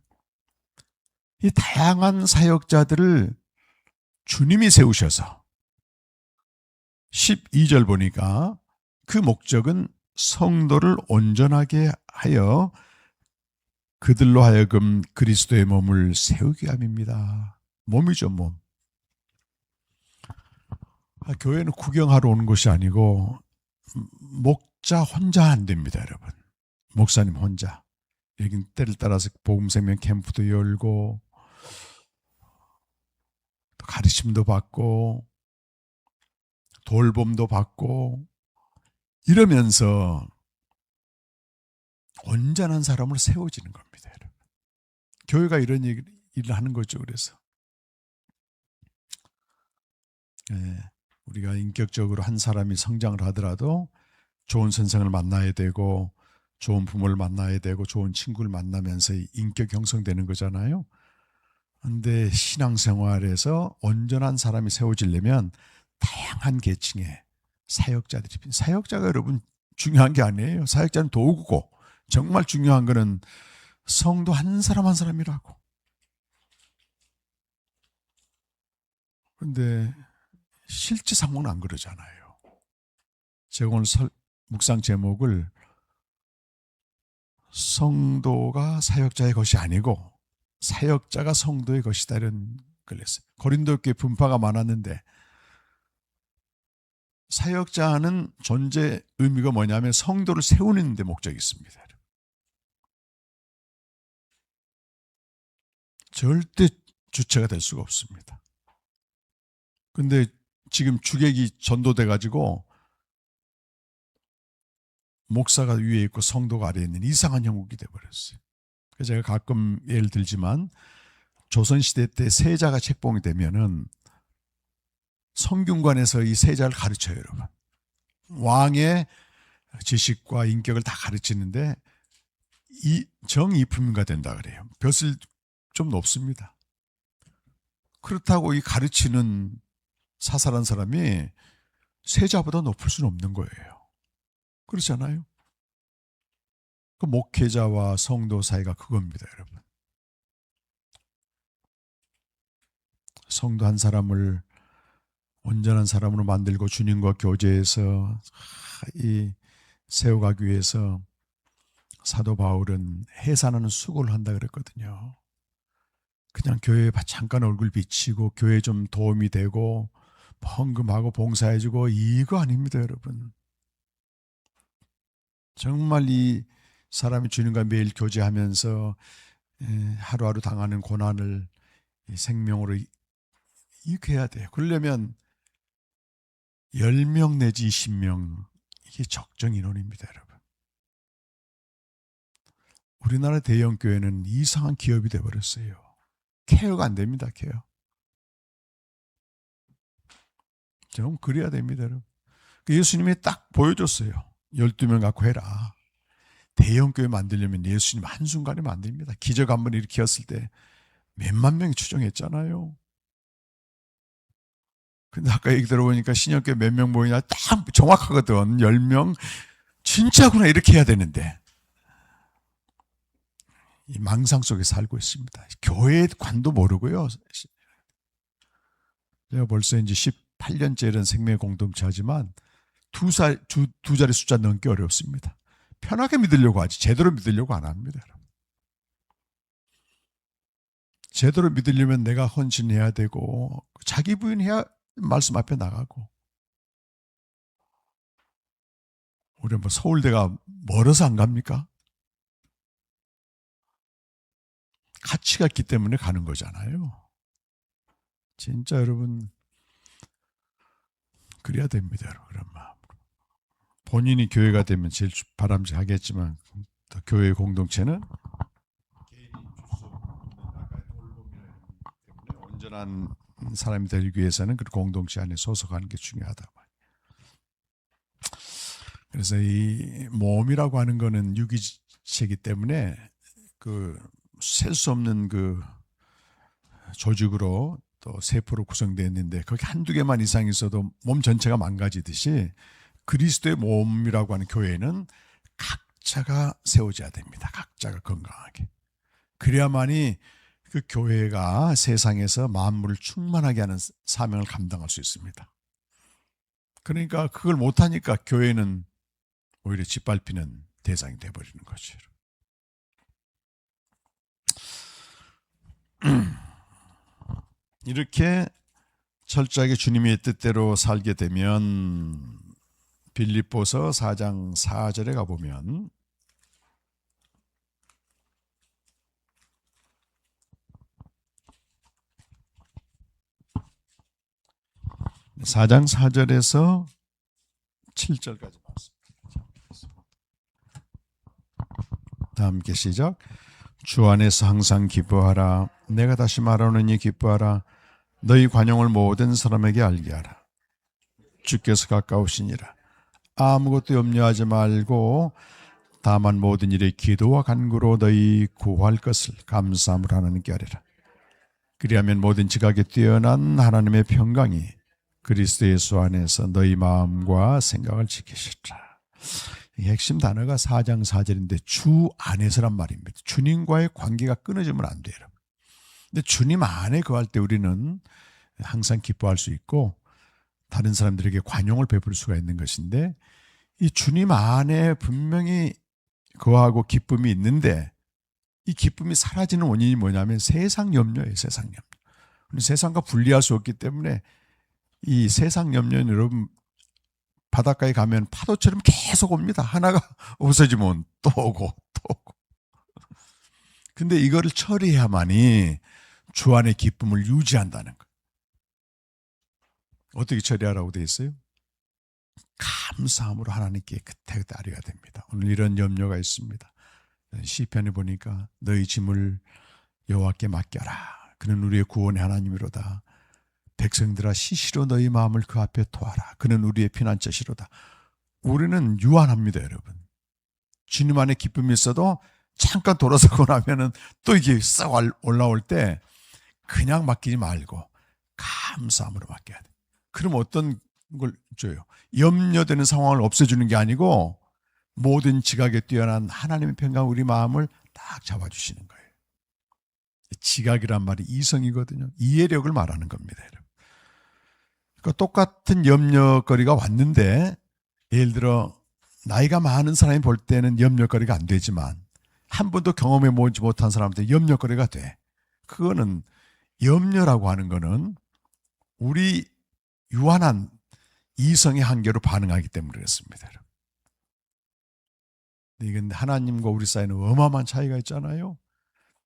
이 다양한 사역자들을 주님이 세우셔서 12절 보니까 그 목적은 성도를 온전하게 하여 그들로 하여금 그리스도의 몸을 세우게 함입니다. 몸이죠, 몸. 교회는 구경하러 오는 것이 아니고, 목자 혼자 안 됩니다, 여러분. 목사님 혼자. 여긴 때를 따라서 복음생명 캠프도 열고 또 가르침도 받고 돌봄도 받고 이러면서 온전한 사람을 세워지는 겁니다, 여러분. 교회가 이런 일을 하는 거죠. 그래서 우리가 인격적으로 한 사람이 성장을 하더라도 좋은 선생을 만나야 되고, 좋은 부모를 만나야 되고 좋은 친구를 만나면서 인격 형성되는 거잖아요. 그런데 신앙생활에서 온전한 사람이 세워지려면 다양한 계층의 사역자들이, 사역자가 여러분 중요한 게 아니에요. 사역자는 도구고 정말 중요한 거는 성도 한 사람 한 사람이라고. 그런데 실제 상황은 안 그러잖아요. 제가 오늘 묵상 제목을 성도가 사역자의 것이 아니고 사역자가 성도의 것이다 이런 걸 했어요. 고린도 교회 분파가 많았는데 사역자는 존재 의미가 뭐냐면 성도를 세우는 데 목적이 있습니다. 절대 주체가 될 수가 없습니다. 근데 지금 주객이 전도돼 가지고 목사가 위에 있고 성도가 아래에 있는 이상한 형국이 돼버렸어요. 그래서 제가 가끔 예를 들지만 조선시대 때 세자가 책봉이 되면은 성균관에서 이 세자를 가르쳐요, 여러분. 왕의 지식과 인격을 다 가르치는데 이 정이품인가 된다 그래요. 벼슬 좀 높습니다. 그렇다고 이 가르치는 사살한 사람이 세자보다 높을 수는 없는 거예요. 그렇잖아요. 그 목회자와 성도 사이가 그겁니다, 여러분. 성도 한 사람을 온전한 사람으로 만들고 주님과 교제해서 세워가기 위해서 사도 바울은 해산하는 수고를 한다 그랬거든요. 그냥 교회에 잠깐 얼굴 비치고 교회에 좀 도움이 되고 헌금하고 봉사해주고 이거 아닙니다, 여러분. 정말 이 사람이 주님과 매일 교제하면서 하루하루 당하는 고난을 생명으로 이렇게 해야 돼요. 그러려면 10명 내지 20명 이게 적정 인원입니다, 여러분. 우리나라 대형 교회는 이상한 기업이 돼버렸어요. 케어가 안 됩니다, 케어. 좀 그래야 됩니다, 여러분. 예수님이 딱 보여줬어요. 12명 갖고 해라. 대형 교회 만들려면 예수님 한순간에 만듭니다. 기적 한번 일으켰을 때 몇만 명이 추정했잖아요. 근데 아까 얘기 들어보니까 신약교회 몇 명 모이냐 딱 정확하거든. 10명. 진짜구나 이렇게 해야 되는데 이 망상 속에 살고 있습니다. 교회 관도 모르고요. 제가 벌써 이제 18년째 이런 생명의 공동체 하지만 두 자리 숫자 넘기 어렵습니다. 편하게 믿으려고 하지 제대로 믿으려고 안 합니다. 제대로 믿으려면 내가 헌신해야 되고 자기 부인해야 말씀 앞에 나가고. 우리 뭐 서울대가 멀어서 안 갑니까? 가치가 있기 때문에 가는 거잖아요. 진짜 여러분 그래야 됩니다, 여러분. 그런 마음으로. 본인이 교회가 되면 제일 바람직하겠지만 또 교회 공동체는 개인이 줄수 없는 때문에 온전한 사람이 되기 위해서는 그 공동체 안에 소속하는 게 중요하다. 그래서 이 몸이라고 하는 거는 유기체이기 때문에 그 셀 수 없는 그 조직으로 또 세포로 구성되어 있는데 거기 한두 개만 이상 있어도 몸 전체가 망가지듯이 그리스도의 몸이라고 하는 교회는 각자가 세워져야 됩니다. 각자가 건강하게. 그래야만이 그 교회가 세상에서 만물을 충만하게 하는 사명을 감당할 수 있습니다. 그러니까 그걸 못하니까 교회는 오히려 짓밟히는 대상이 되어버리는 거죠. 이렇게 철저하게 주님의 뜻대로 살게 되면 빌립보서 4장 4절에 가보면 4장 4절에서 7절까지 말씀드리겠습니다. 다 함께 시작. 주 안에서 항상 기뻐하라. 내가 다시 말하노니 기뻐하라. 너희 관용을 모든 사람에게 알게 하라. 주께서 가까우시니라. 아무것도 염려하지 말고 다만 모든 일에 기도와 간구로 너희 구할 것을 감사함으로 하나님께 아뢰라. 그리하면 모든 지각에 뛰어난 하나님의 평강이 그리스도 예수 안에서 너희 마음과 생각을 지키시리라. 이 핵심 단어가 4장 4절인데 주 안에서란 말입니다. 주님과의 관계가 끊어지면 안 돼요. 근데 주님 안에 거할 때 우리는 항상 기뻐할 수 있고 다른 사람들에게 관용을 베풀 수가 있는 것인데, 이 주님 안에 분명히 거하고 기쁨이 있는데 이 기쁨이 사라지는 원인이 뭐냐면 세상 염려예요. 세상 염려. 우리 세상과 분리할 수 없기 때문에 이 세상 염려는 여러분 바닷가에 가면 파도처럼 계속 옵니다. 하나가 없어지면 또 오고 또 오고. 근데 이거를 처리해야만이 주 안의 기쁨을 유지한다는 거예요. 어떻게 처리하라고 되어 있어요? 감사함으로 하나님께 그때그때 아뢰야 됩니다. 오늘 이런 염려가 있습니다. 시편에 보니까 너희 짐을 여호와께 맡겨라. 그는 우리의 구원의 하나님이로다. 백성들아 시시로 너희 마음을 그 앞에 토하라. 그는 우리의 피난처시로다. 우리는 유한합니다, 여러분. 주님 안에 기쁨이 있어도 잠깐 돌아서고 나면은 또 이게 싹 올라올 때 그냥 맡기지 말고 감사함으로 맡겨야 돼. 그럼 어떤 걸 줘요? 염려되는 상황을 없애주는 게 아니고 모든 지각에 뛰어난 하나님의 평강 우리 마음을 딱 잡아주시는 거예요. 지각이란 말이 이성이거든요. 이해력을 말하는 겁니다, 여러분. 그러니까 똑같은 염려거리가 왔는데, 예를 들어 나이가 많은 사람이 볼 때는 염려거리가 안 되지만 한 번도 경험해 보지 못한 사람한테 염려거리가 돼. 그거는 염려라고 하는 거는 우리 유한한 이성의 한계로 반응하기 때문에 그렇습니다. 이건 하나님과 우리 사이는 어마어마한 차이가 있잖아요.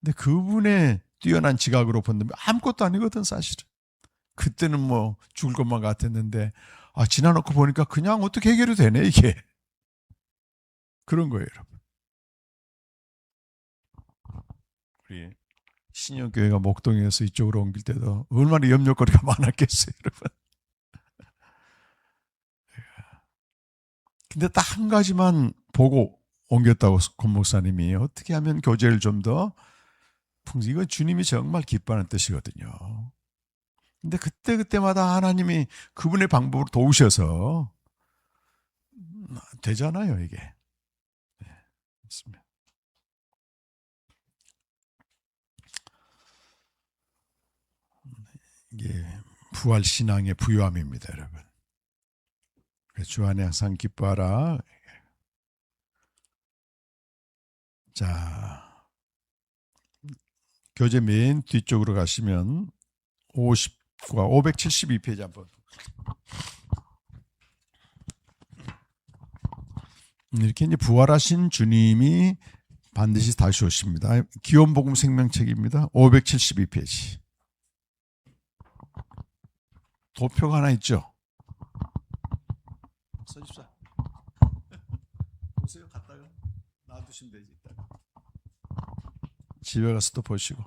근데 그분의 뛰어난 지각으로 본다면 아무것도 아니거든, 사실은. 그때는 뭐 죽을 것만 같았는데 지나놓고 보니까 그냥 어떻게 해결이 되네, 이게. 그런 거예요, 여러분. 우리 신영교회가 목동에서 이쪽으로 옮길 때도 얼마나 염려거리가 많았겠어요, 여러분. 근데 딱 한 가지만 보고 옮겼다고 권 목사님이, 어떻게 하면 교제를 좀 더 이건 주님이 정말 기뻐하는 뜻이거든요. 근데 그때마다 하나님이 그분의 방법으로 도우셔서 되잖아요, 이게. 네, 맞습니다. 이게 부활 신앙의 부유함입니다, 여러분. 주 안에 항상 기뻐하라. 자, 교재 맨 뒤쪽으로 가시면 50과 572페이지 한번. 이렇게 이제 부활하신 주님이 반드시 다시 오십니다. 기원복음 생명책입니다. 572페이지. 도표가 하나 있죠. 써집시다. 보세요. 갔다가 놔두시면 되지. 이따가. 집에 가서 또 보시고.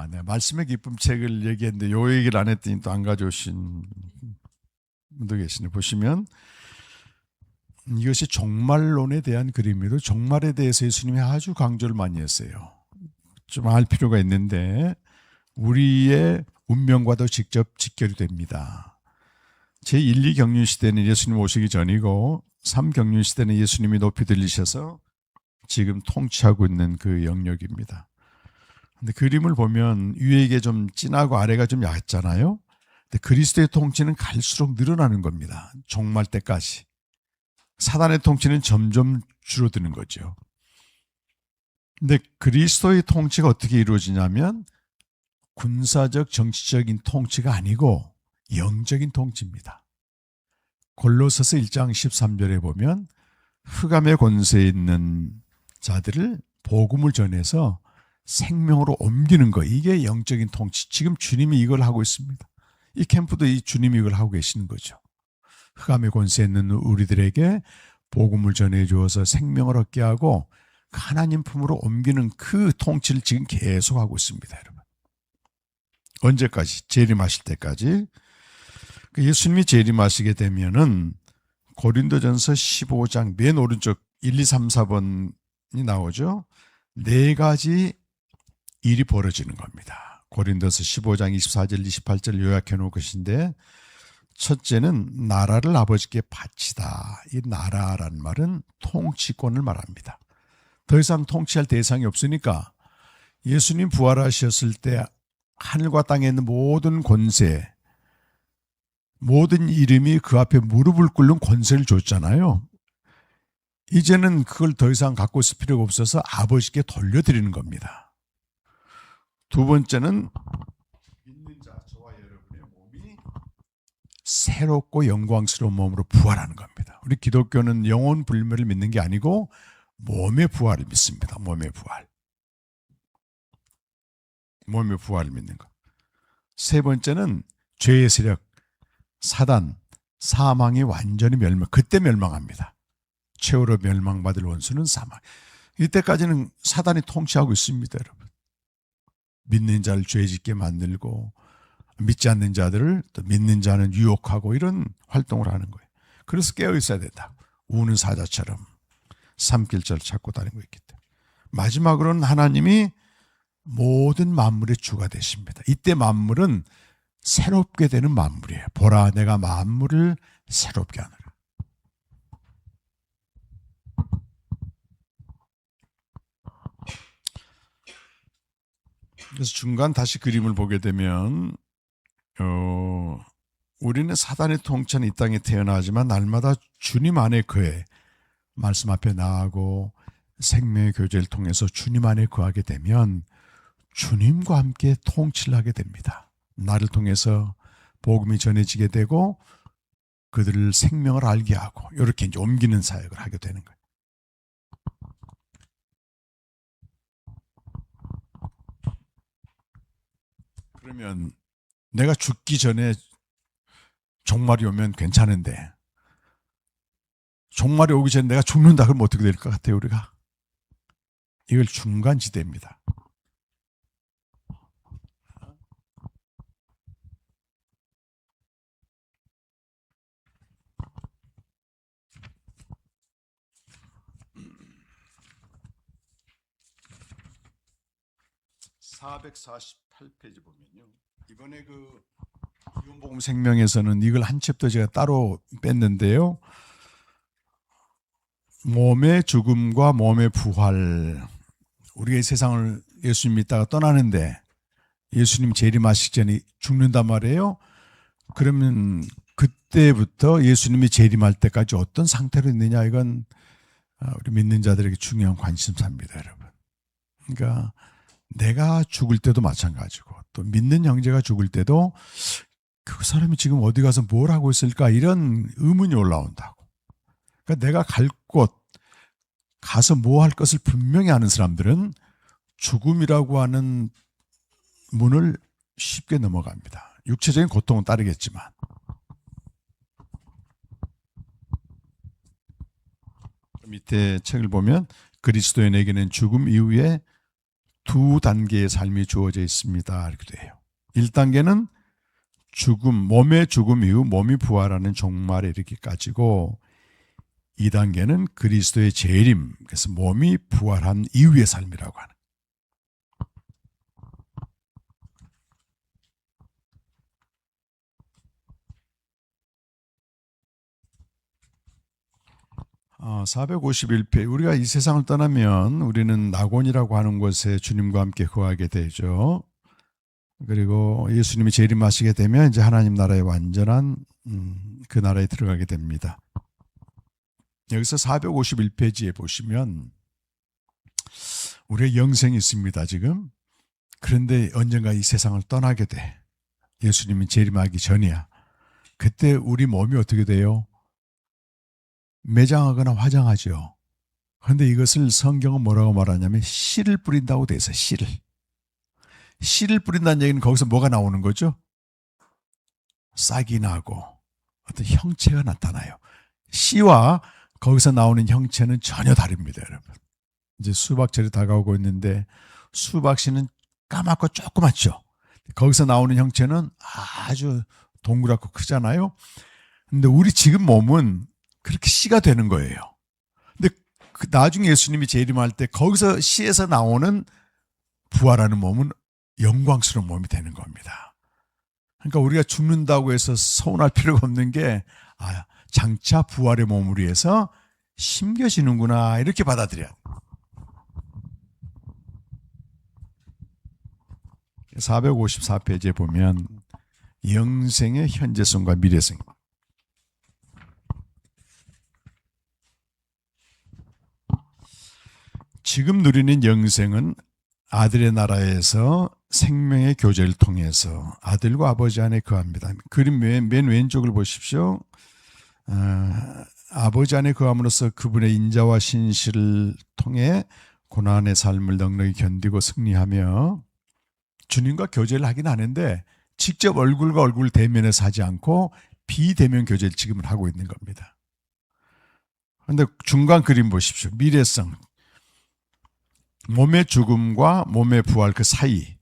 네. 말씀의 기쁨 책을 얘기했는데 요 얘기를 안 했더니 또 안 가져오신 분도 계시네. 보시면 이것이 종말론에 대한 그림이고, 종말에 대해서 예수님이 아주 강조를 많이 했어요. 좀 알 필요가 있는데 우리의 운명과도 직접 직결이 됩니다. 제1, 2경륜 시대는 예수님 오시기 전이고 3경륜 시대는 예수님이 높이 들리셔서 지금 통치하고 있는 그 영역입니다. 근데 그림을 보면 위에 이게 좀 진하고 아래가 좀 얕잖아요. 근데 그리스도의 통치는 갈수록 늘어나는 겁니다. 종말 때까지. 사단의 통치는 점점 줄어드는 거죠. 근데 그리스도의 통치가 어떻게 이루어지냐면 군사적 정치적인 통치가 아니고 영적인 통치입니다. 골로새서 1장 13절에 보면 흑암의 권세에 있는 자들을 복음을 전해서 생명으로 옮기는 거, 이게 영적인 통치. 지금 주님이 이걸 하고 있습니다. 이 캠프도 이 주님이 이걸 하고 계시는 거죠. 흑암의 권세에 있는 우리들에게 복음을 전해 주어서 생명을 얻게 하고 하나님 품으로 옮기는 그 통치를 지금 계속하고 있습니다, 여러분. 언제까지? 재림하실 때까지. 예수님이 재림하시게 되면은 고린도전서 15장 맨 오른쪽 1, 2, 3, 4번이 나오죠. 네 가지 일이 벌어지는 겁니다. 고린도서 15장 24절 28절 요약해 놓은 것인데, 첫째는 나라를 아버지께 바치다. 이 나라라는 말은 통치권을 말합니다. 더 이상 통치할 대상이 없으니까 예수님 부활하셨을 때 하늘과 땅에 있는 모든 권세, 모든 이름이 그 앞에 무릎을 꿇는 권세를 줬잖아요. 이제는 그걸 더 이상 갖고 있을 필요가 없어서 아버지께 돌려드리는 겁니다. 두 번째는 믿는 자, 저와 여러분의 몸이 새롭고 영광스러운 몸으로 부활하는 겁니다. 우리 기독교는 영혼 불멸을 믿는 게 아니고 몸의 부활을 믿습니다. 몸의 부활. 몸의 부활을 믿는 것. 세 번째는 죄의 세력, 사단, 사망이 완전히 그때 멸망합니다. 최후로 멸망받을 원수는 사망. 이때까지는 사단이 통치하고 있습니다, 여러분. 믿는 자를 죄 짓게 만들고 믿지 않는 자들을 또 믿는 자는 유혹하고 이런 활동을 하는 거예요. 그래서 깨어 있어야 된다. 우는 사자처럼 삼킬자를 찾고 다니고 있기 때문에. 마지막으로는 하나님이 모든 만물의 주가 되십니다. 이때 만물은 새롭게 되는 만물이에요. 보라, 내가 만물을 새롭게 하노라. 그래서 중간 다시 그림을 보게 되면 우리는 사단의 통치는 이 땅에 태어나지만 날마다 주님 안에 거해 말씀 앞에 나아가고 생명의 교제를 통해서 주님 안에 거하게 되면 주님과 함께 통치를 하게 됩니다. 나를 통해서 복음이 전해지게 되고 그들을 생명을 알게 하고 이렇게 이제 옮기는 사역을 하게 되는 거예요. 그러면 내가 죽기 전에 종말이 오면 괜찮은데 종말이 오기 전에 내가 죽는다 그러면 어떻게 될 것 같아요, 우리가? 이걸 중간지대입니다. (448페이지) 보면요, 이번에 그 이온복음 생명에서는 이걸 한 챕터 제가 따로 뺐는데요. 몸의 죽음과 몸의 부활. 우리가 이 세상을 예수님 믿다가 떠나는데 예수님 재림하시기 전에 죽는단 말이에요. 그러면 그때부터 예수님이 재림할 때까지 어떤 상태로 있느냐, 이건 우리 믿는 자들에게 중요한 관심사입니다, 여러분. 그러니까 내가 죽을 때도 마찬가지고 또 믿는 형제가 죽을 때도 그 사람이 지금 어디 가서 뭘 하고 있을까, 이런 의문이 올라온다고. 그러니까 내가 갈 곳, 가서 뭐 할 것을 분명히 아는 사람들은 죽음이라고 하는 문을 쉽게 넘어갑니다. 육체적인 고통은 따르겠지만. 밑에 책을 보면 그리스도인에게는 죽음 이후에 두 단계의 삶이 주어져 있습니다, 이렇게 돼요. 1단계는 죽음, 몸의 죽음 이후 몸이 부활하는 종말에 이르기까지고, 2단계는 그리스도의 재림, 그래서 몸이 부활한 이후의 삶이라고 하는. 451페이지. 우리가 이 세상을 떠나면 우리는 낙원이라고 하는 곳에 주님과 함께 거하게 되죠. 그리고 예수님이 재림하시게 되면 이제 하나님 나라의 완전한 그 나라에 들어가게 됩니다. 여기서 451페이지에 보시면 우리의 영생이 있습니다, 지금. 그런데 언젠가 이 세상을 떠나게 돼. 예수님이 재림하기 전이야. 그때 우리 몸이 어떻게 돼요? 매장하거나 화장하죠. 그런데 이것을 성경은 뭐라고 말하냐면 씨를 뿌린다고 돼 있어요. 씨를 뿌린다는 얘기는 거기서 뭐가 나오는 거죠? 싹이 나고 어떤 형체가 나타나요. 씨와 거기서 나오는 형체는 전혀 다릅니다, 여러분. 이제 수박철이 다가오고 있는데 수박씨는 까맣고 조그맣죠. 거기서 나오는 형체는 아주 동그랗고 크잖아요. 근데 우리 지금 몸은 그렇게 씨가 되는 거예요. 근데 나중에 예수님이 재림할 때 거기서 씨에서 나오는 부활하는 몸은 영광스러운 몸이 되는 겁니다. 그러니까 우리가 죽는다고 해서 서운할 필요가 없는 게 장차 부활의 몸을 위해서 심겨지는구나 이렇게 받아들여야 돼요. 454페이지에 보면 영생의 현재성과 미래성. 지금 누리는 영생은 아들의 나라에서 생명의 교제를 통해서 아들과 아버지 안에 거합니다. 그림 맨 왼쪽을 보십시오. 아버지 안에 거함으로써 그분의 인자와 신실을 통해 고난의 삶을 넉넉히 견디고 승리하며 주님과 교제를 하긴 하는데 직접 얼굴과 얼굴 대면에서 하지 않고 비대면 교제를 지금은 하고 있는 겁니다. 그런데 중간 그림 보십시오. 미래성. 몸의 죽음과 몸의 부활 그 사이.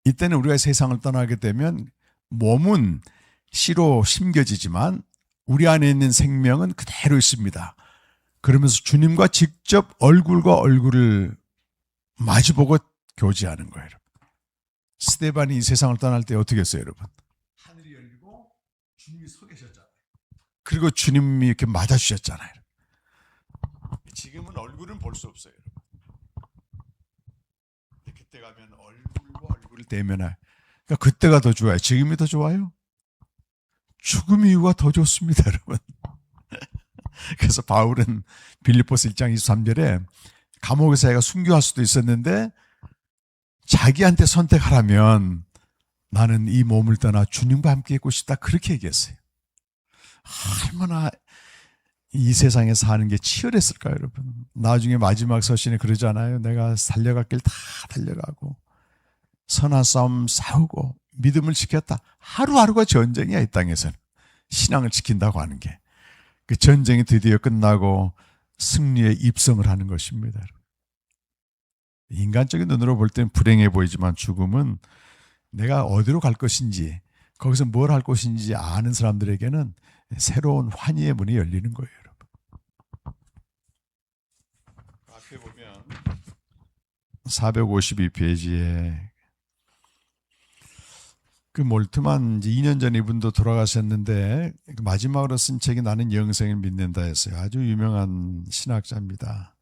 이때는 우리가 세상을 떠나게 되면 몸은 씨로 심겨지지만 우리 안에 있는 생명은 그대로 있습니다. 그러면서 주님과 직접 얼굴과 얼굴을 마주보고 교제하는 거예요. 스데반이 이 세상을 떠날 때 어떻게 했어요, 여러분? 하늘이 열리고 주님이 서 계셨잖아요. 그리고 주님이 이렇게 맞아주셨잖아요. 지금은 얼굴은 볼 수 없어요, 여러분. 그때 가면 얼굴과 얼굴을 대면할. 그러니까 그때가 더 좋아요. 지금이 더 좋아요? 죽음 이후가 더 좋습니다, 여러분. 그래서 바울은 빌립보서 1장 23절에 감옥에서 애가 순교할 수도 있었는데 자기한테 선택하라면 나는 이 몸을 떠나 주님과 함께 있고 싶다 그렇게 얘기했어요. 얼마나 이 세상에 사는 게 치열했을까요, 여러분? 나중에 마지막 서신에 그러잖아요. 내가 달려갈 길 다 달려가고 선한 싸움 싸우고 믿음을 지켰다. 하루하루가 전쟁이야, 이 땅에서는. 신앙을 지킨다고 하는 게. 그 전쟁이 드디어 끝나고 승리에 입성을 하는 것입니다. 인간적인 눈으로 볼 때는 불행해 보이지만 죽음은 내가 어디로 갈 것인지 거기서 뭘 할 것인지 아는 사람들에게는 새로운 환희의 문이 열리는 거예요, 여러분. 앞에 보면 452페이지에 그 몰트만 이제 2년 전에 이분도 돌아가셨는데 마지막으로 쓴 책이 나는 영생을 믿는다 했어요. 아주 유명한 신학자입니다.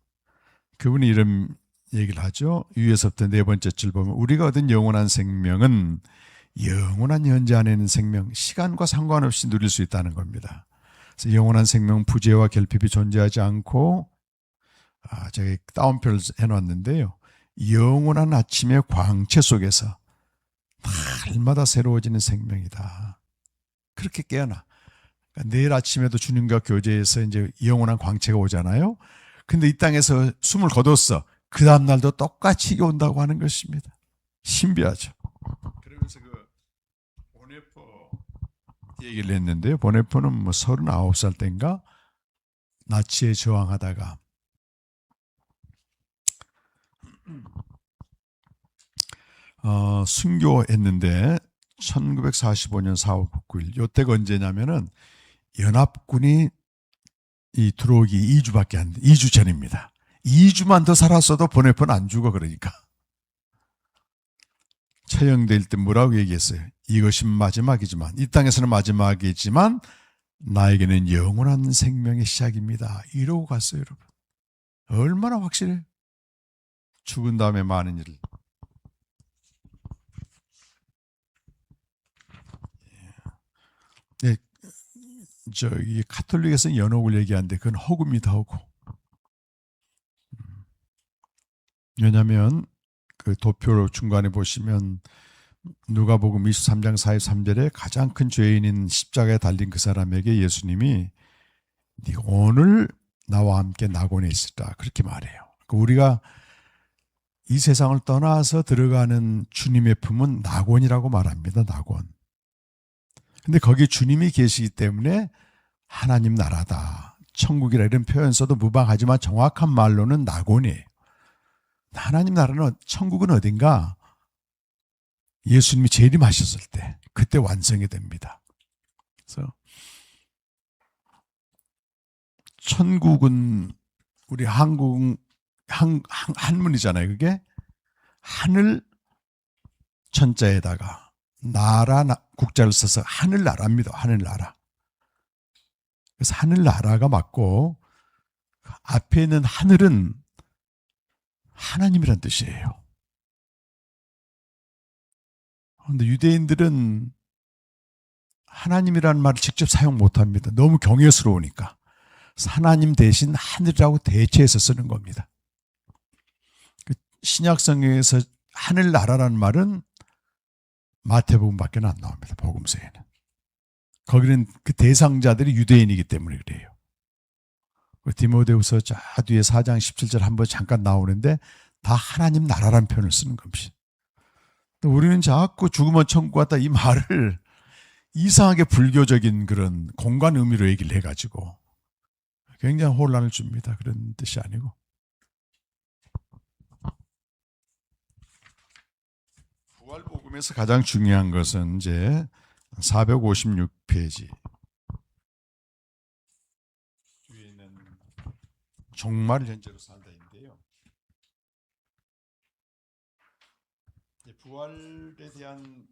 그분이 이런 얘기를 하죠. 위에서부터 네 번째 줄 보면 우리가 얻은 영원한 생명은 영원한 현재 안에 있는 생명, 시간과 상관없이 누릴 수 있다는 겁니다. 그래서 영원한 생명은 부재와 결핍이 존재하지 않고 제가 따옴표를 해놨는데요. 영원한 아침의 광채 속에서 날마다 새로워지는 생명이다. 그렇게 깨어나. 그러니까 내일 아침에도 주님과 교제해서 이제 영원한 광채가 오잖아요. 근데 이 땅에서 숨을 거뒀어. 그 다음날도 똑같이 온다고 하는 것입니다. 신비하죠. 그러면서 그 보네포 얘기를 했는데요. 보네포는 뭐 39살 때인가 나치에 저항하다가 순교했는데 1945년 4월 9일 요때가 언제냐면은 연합군이 들어오기 2주밖에 안 돼. 2주 전입니다. 2주만 더 살았어도 보네포는 안 죽어. 그러니까 처형될 때 뭐라고 얘기했어요? 이것이 마지막이지만 이 땅에서는 마지막이지만 나에게는 영원한 생명의 시작입니다. 이러고 갔어요, 여러분. 얼마나 확실해요? 죽은 다음에 많은 일을. 네, 저기 가톨릭에서는 연옥을 얘기하는데 그건 허구입니다, 허구. 왜냐하면 그 도표 중간에 보시면 누가복음 23장 43절에 가장 큰 죄인인 십자가에 달린 그 사람에게 예수님이 네가 오늘 나와 함께 낙원에 있으라 그렇게 말해요. 우리가 이 세상을 떠나서 들어가는 주님의 품은 낙원이라고 말합니다. 낙원. 근데 거기 주님이 계시기 때문에 하나님 나라다, 천국이라 이런 표현 써도 무방하지만 정확한 말로는 낙원이에요. 하나님 나라는, 천국은 어딘가? 예수님이 재림하셨을 때 그때 완성이 됩니다. 그래서 천국은 우리 한국 한문이잖아요. 그게 하늘 천자에다가 나라 국자를 써서 하늘나라입니다. 하늘나라. 그래서 하늘나라가 맞고 앞에 있는 하늘은 하나님이란 뜻이에요. 그런데 유대인들은 하나님이라는 말을 직접 사용 못합니다. 너무 경외스러우니까. 하나님 대신 하늘이라고 대체해서 쓰는 겁니다. 신약성경에서 하늘나라라는 말은 마태복음밖에 안 나옵니다. 복음서에는. 거기는 그 대상자들이 유대인이기 때문에 그래요. 디모데후서 저 뒤에 4장 17절 한번 잠깐 나오는데 다 하나님 나라라는 표현을 쓰는 겁니다. 우리는 자꾸 죽으면 천국 같다 이 말을 이상하게 불교적인 그런 공간 의미로 얘기를 해가지고 굉장히 혼란을 줍니다. 그런 뜻이 아니고. 부활복음에서 가장 중요한 것은 이제 456페이지 뒤에 있는 종말 현재로 살다인데요. 부활에 대한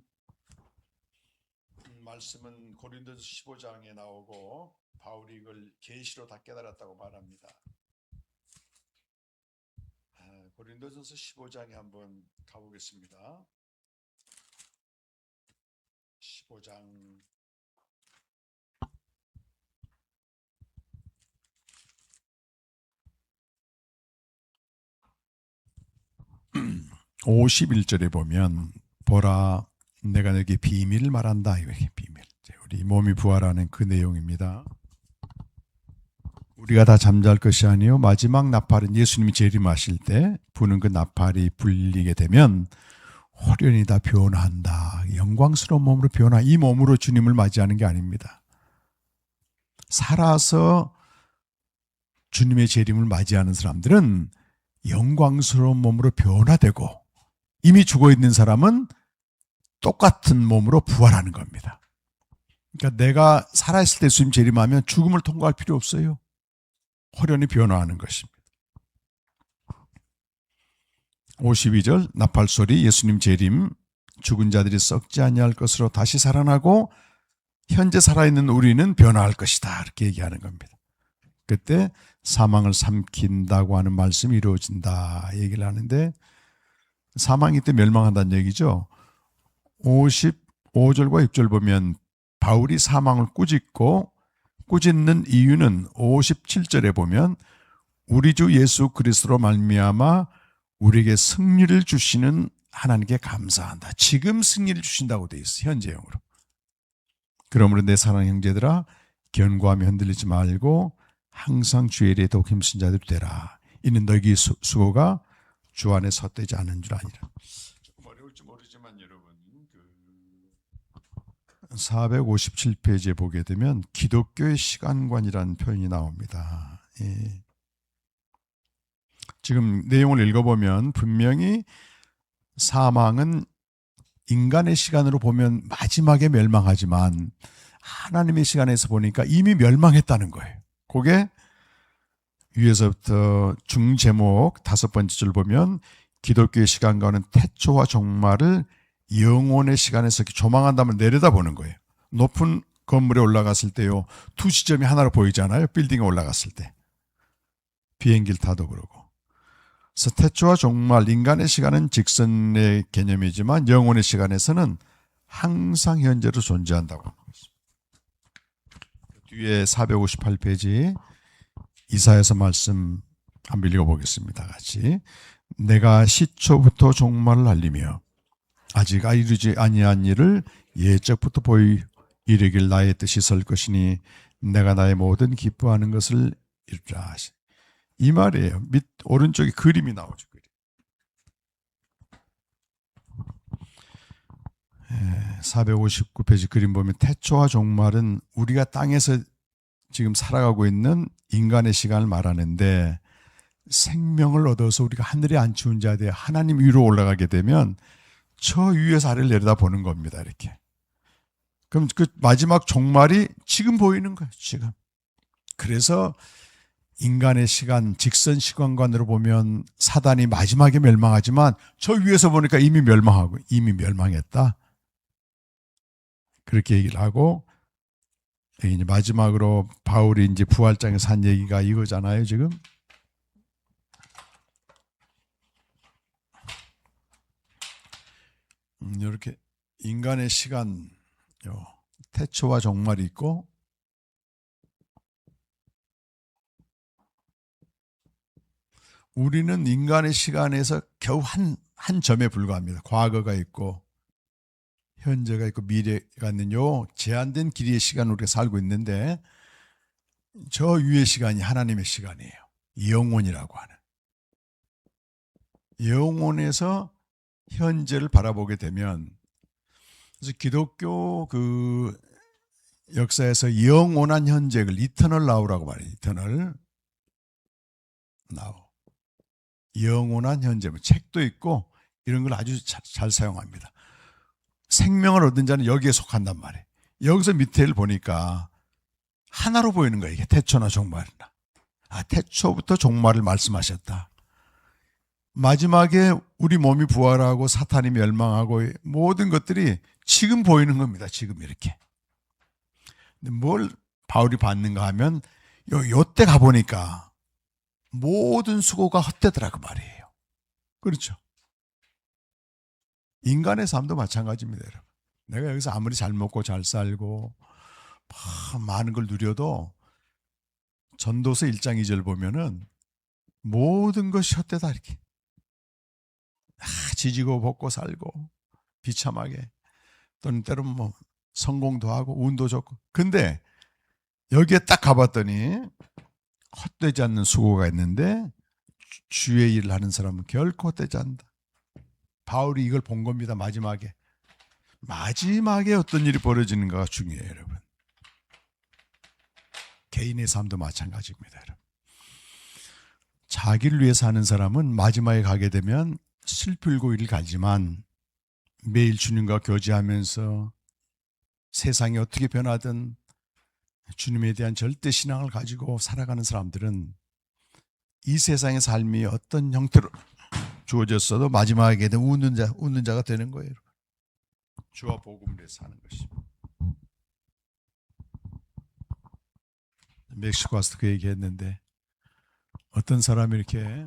말씀은 고린도서 15장에 나오고 바울이 이걸 계시로 다 깨달았다고 말합니다. 고린도전서 15장에 한번 가보겠습니다. 15장 51절에 보면 보라 내가 너에게 비밀을 말한다. 이게 비밀. 우리 몸이 부활하는 그 내용입니다. 우리가 다 잠잘 것이 아니요 마지막 나팔은 예수님이 재림하실 때 부는 그 나팔이 불리게 되면 호련히 다 변화한다. 영광스러운 몸으로 변화. 이 몸으로 주님을 맞이하는 게 아닙니다. 살아서 주님의 재림을 맞이하는 사람들은 영광스러운 몸으로 변화되고 이미 죽어있는 사람은 똑같은 몸으로 부활하는 겁니다. 그러니까 내가 살아있을 때 예수님 재림하면 죽음을 통과할 필요 없어요. 호련히 변화하는 것입니다. 52절 나팔소리 예수님 재림 죽은 자들이 썩지 아니할 것으로 다시 살아나고 현재 살아있는 우리는 변화할 것이다. 이렇게 얘기하는 겁니다. 그때 사망을 삼킨다고 하는 말씀이 이루어진다 얘기를 하는데 사망이 때 멸망한다는 얘기죠. 55절과 6절 보면 바울이 사망을 꾸짖는 이유는 57절에 보면 우리 주 예수 그리스도로 말미암아 우리에게 승리를 주시는 하나님께 감사한다. 지금 승리를 주신다고 되어 있어. 현재형으로. 그러므로 내 사랑하는 형제들아 견고하며 흔들리지 말고 항상 주의 일에 더욱 힘쓴 자들이 되라. 이는 너희 수고가 주 안에 헛되지 않은 줄 아니라. 조금 어려울지 모르지만 여러분 457페이지에 보게 되면 기독교의 시간관이라는 표현이 나옵니다. 예. 지금 내용을 읽어보면 분명히 사망은 인간의 시간으로 보면 마지막에 멸망하지만 하나님의 시간에서 보니까 이미 멸망했다는 거예요. 그게 위에서부터 중제목 5번째 줄 보면 기독교의 시간과는 태초와 종말을 영혼의 시간에서 조망한다면 내려다보는 거예요. 높은 건물에 올라갔을 때요. 두 지점이 하나로 보이잖아요. 빌딩에 올라갔을 때. 비행기를 타도 그러고. 그래서 태초와 종말, 인간의 시간은 직선의 개념이지만 영혼의 시간에서는 항상 현재로 존재한다고 하는 것입니다. 뒤에 458페이지 이사야서 말씀 한번 읽어보겠습니다. 같이. 내가 시초부터 종말을 알리며 아직 이루지 아니한 일을 예적부터 이르길 나의 뜻이 설 것이니 내가 나의 모든 기뻐하는 것을 이루라. 이 말이에요. 밑 오른쪽에 그림이 나오죠. 459페이지 그림 보면 태초와 종말은 우리가 땅에서 지금 살아가고 있는 인간의 시간을 말하는데 생명을 얻어서 우리가 하늘에 앉히운 자들 하나님 위로 올라가게 되면 저 위에서 아래를 내려다보는 겁니다. 이렇게 그럼 그 마지막 종말이 지금 보이는 거예요. 지금. 그래서 인간의 시간, 직선 시간관으로 보면 사단이 마지막에 멸망하지만 저 위에서 보니까 이미 멸망하고 이미 멸망했다. 그렇게 얘기를 하고 이제 마지막으로 바울이 이제 부활장에서 한 얘기가 이거잖아요. 지금 이렇게 인간의 시간, 태초와 종말이 있고 우리는 인간의 시간에서 겨우 한 점에 불과합니다. 과거가 있고 현재가 있고 미래가 있는 요 제한된 길이의 시간을 우리가 살고 있는데 저 위의 시간이 하나님의 시간이에요. 영혼이라고 하는. 영혼에서 현재를 바라보게 되면 그래서 기독교 그 역사에서 영원한 현재를 이터널 나우라고 말해요. 이터널 나우. 영원한 현재, 책도 있고 이런 걸 아주 잘 사용합니다. 생명을 얻은 자는 여기에 속한단 말이에요. 여기서 밑에를 보니까 하나로 보이는 거예요. 이게 태초나 종말이나. 태초부터 종말을 말씀하셨다. 마지막에 우리 몸이 부활하고 사탄이 멸망하고 모든 것들이 지금 보이는 겁니다. 지금 이렇게. 근데 뭘 바울이 받는가 하면 요때 가보니까 모든 수고가 헛되더라고 말이에요. 그렇죠. 인간의 삶도 마찬가지입니다, 여러분. 내가 여기서 아무리 잘 먹고 잘 살고 많은 걸 누려도 전도서 1장 2절 보면은 모든 것이 헛되다 이렇게. 지지고 볶고 살고 비참하게 또는 때로는 뭐 성공도 하고 운도 좋고. 근데 여기에 딱 가봤더니 헛되지 않는 수고가 있는데 주의 일을 하는 사람은 결코 헛되지 않는다. 바울이 이걸 본 겁니다. 마지막에 어떤 일이 벌어지는가가 중요해요, 여러분. 개인의 삶도 마찬가지입니다, 여러분. 자기를 위해서 하는 사람은 마지막에 가게 되면 슬플고 이를 가지만 매일 주님과 교제하면서 세상이 어떻게 변하든 주님에 대한 절대 신앙을 가지고 살아가는 사람들은 이 세상의 삶이 어떤 형태로 주어졌어도 마지막에 웃는 자가 되는 거예요. 주와 복음을 위해서 사는 것입니다. 멕시코 와서 그 얘기했는데 어떤 사람이 이렇게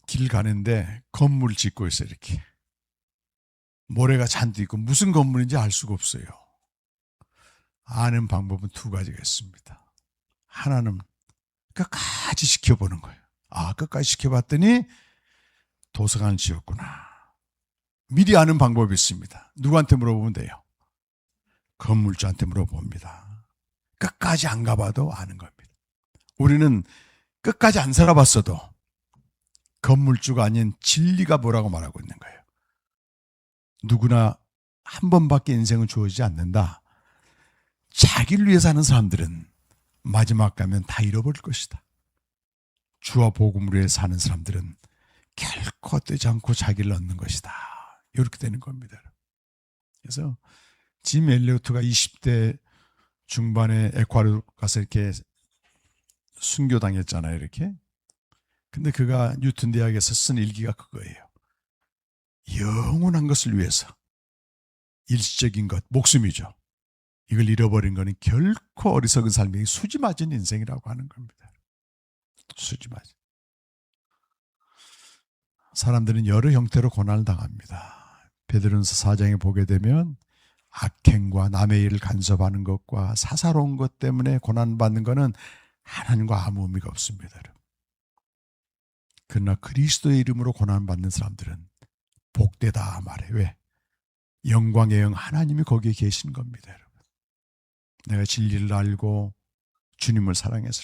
길 가는데 건물 짓고 있어요. 이렇게 모래가 잔뜩 있고 무슨 건물인지 알 수가 없어요. 아는 방법은 두 가지가 있습니다. 하나는 끝까지 지켜보는 거예요. 끝까지 지켜봤더니 도서관을 지었구나. 미리 아는 방법이 있습니다. 누구한테 물어보면 돼요? 건물주한테 물어봅니다. 끝까지 안 가봐도 아는 겁니다. 우리는 끝까지 안 살아봤어도 건물주가 아닌 진리가 뭐라고 말하고 있는 거예요. 누구나 한 번밖에 인생은 주어지지 않는다. 자기를 위해 사는 사람들은 마지막 가면 다 잃어버릴 것이다. 주와 복음을 위해 사는 사람들은 결코 헛되지 않고 자기를 얻는 것이다. 이렇게 되는 겁니다. 그래서 짐 엘리어트가 20대 중반에 에콰도르 가서 이렇게 순교당했잖아요. 이렇게. 근데 그가 뉴턴 대학에서 쓴 일기가 그거예요. 영원한 것을 위해서 일시적인 것, 목숨이죠. 이걸 잃어버린 거는 결코 어리석은 삶이 수지 맞은 인생이라고 하는 겁니다. 수지 맞은. 사람들은 여러 형태로 고난을 당합니다. 베드로전서 4장에 보게 되면 악행과 남의 일을 간섭하는 것과 사사로운 것 때문에 고난받는 것은 하나님과 아무 의미가 없습니다. 그러나 그리스도의 이름으로 고난받는 사람들은 복되다 말해. 왜? 영광의 영 하나님이 거기에 계신 겁니다. 여러분. 내가 진리를 알고 주님을 사랑해서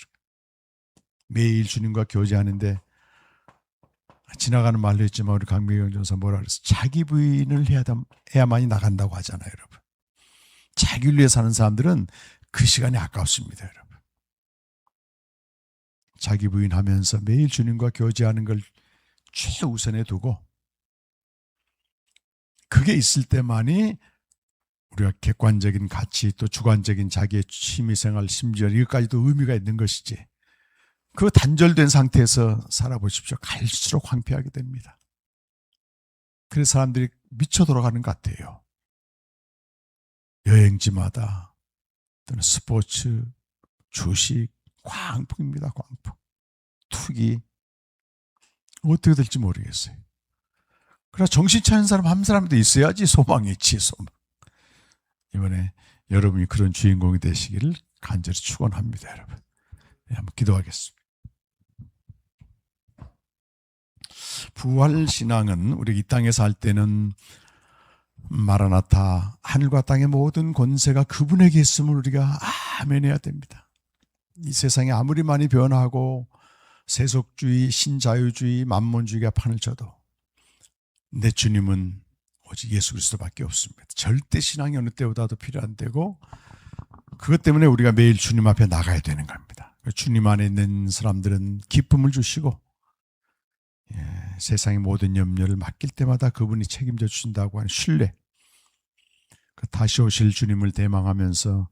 매일 주님과 교제하는데 지나가는 말로 했지만 우리 강미경 전사 뭐라 그랬어? 자기 부인을 해야만이 나간다고 하잖아요. 여러분. 자기를 위해 사는 사람들은 그 시간이 아깝습니다. 여러분. 자기 부인하면서 매일 주님과 교제하는 걸 최우선에 두고 그게 있을 때만이 우리가 객관적인 가치 또 주관적인 자기의 취미생활 심지어 이것까지도 의미가 있는 것이지. 그 단절된 상태에서 살아보십시오. 갈수록 황폐하게 됩니다. 그래서 사람들이 미쳐 돌아가는 것 같아요. 여행지마다 또는 스포츠, 주식, 광풍입니다. 광풍. 투기. 어떻게 될지 모르겠어요. 그러나 정신 차린 사람 한 사람도 있어야지 소망이 있지, 소망. 이번에 여러분이 그런 주인공이 되시기를 간절히 축원합니다, 여러분. 네, 한번 기도하겠습니다. 부활신앙은 우리 이 땅에 살 때는 마라나타, 하늘과 땅의 모든 권세가 그분에게 있음을 우리가 아멘해야 됩니다. 이 세상이 아무리 많이 변하고 세속주의, 신자유주의, 만몬주의가 판을 쳐도 내 주님은 오직 예수 그리스도밖에 없습니다. 절대 신앙이 어느 때보다도 필요한 때고 그것 때문에 우리가 매일 주님 앞에 나가야 되는 겁니다. 주님 안에 있는 사람들은 기쁨을 주시고 세상의 모든 염려를 맡길 때마다 그분이 책임져 주신다고 하는 신뢰, 다시 오실 주님을 대망하면서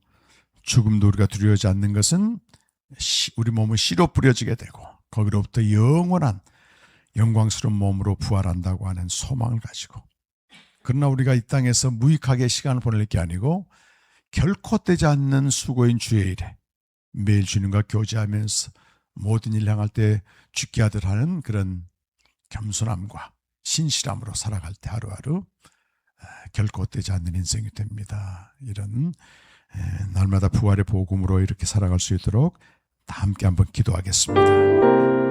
죽음도 우리가 두려워하지 않는 것은 우리 몸은 씨로 뿌려지게 되고 거기로부터 영원한 영광스러운 몸으로 부활한다고 하는 소망을 가지고, 그러나 우리가 이 땅에서 무익하게 시간을 보낼 게 아니고 결코 떼지 않는 수고인 주의 일에 매일 주님과 교제하면서 모든 일 행할 때 죽게 하듯 하는 그런 겸손함과 신실함으로 살아갈 때 하루하루 결코 떼지 않는 인생이 됩니다. 이런 날마다 부활의 복음으로 이렇게 살아갈 수 있도록 다 함께 한번 기도하겠습니다.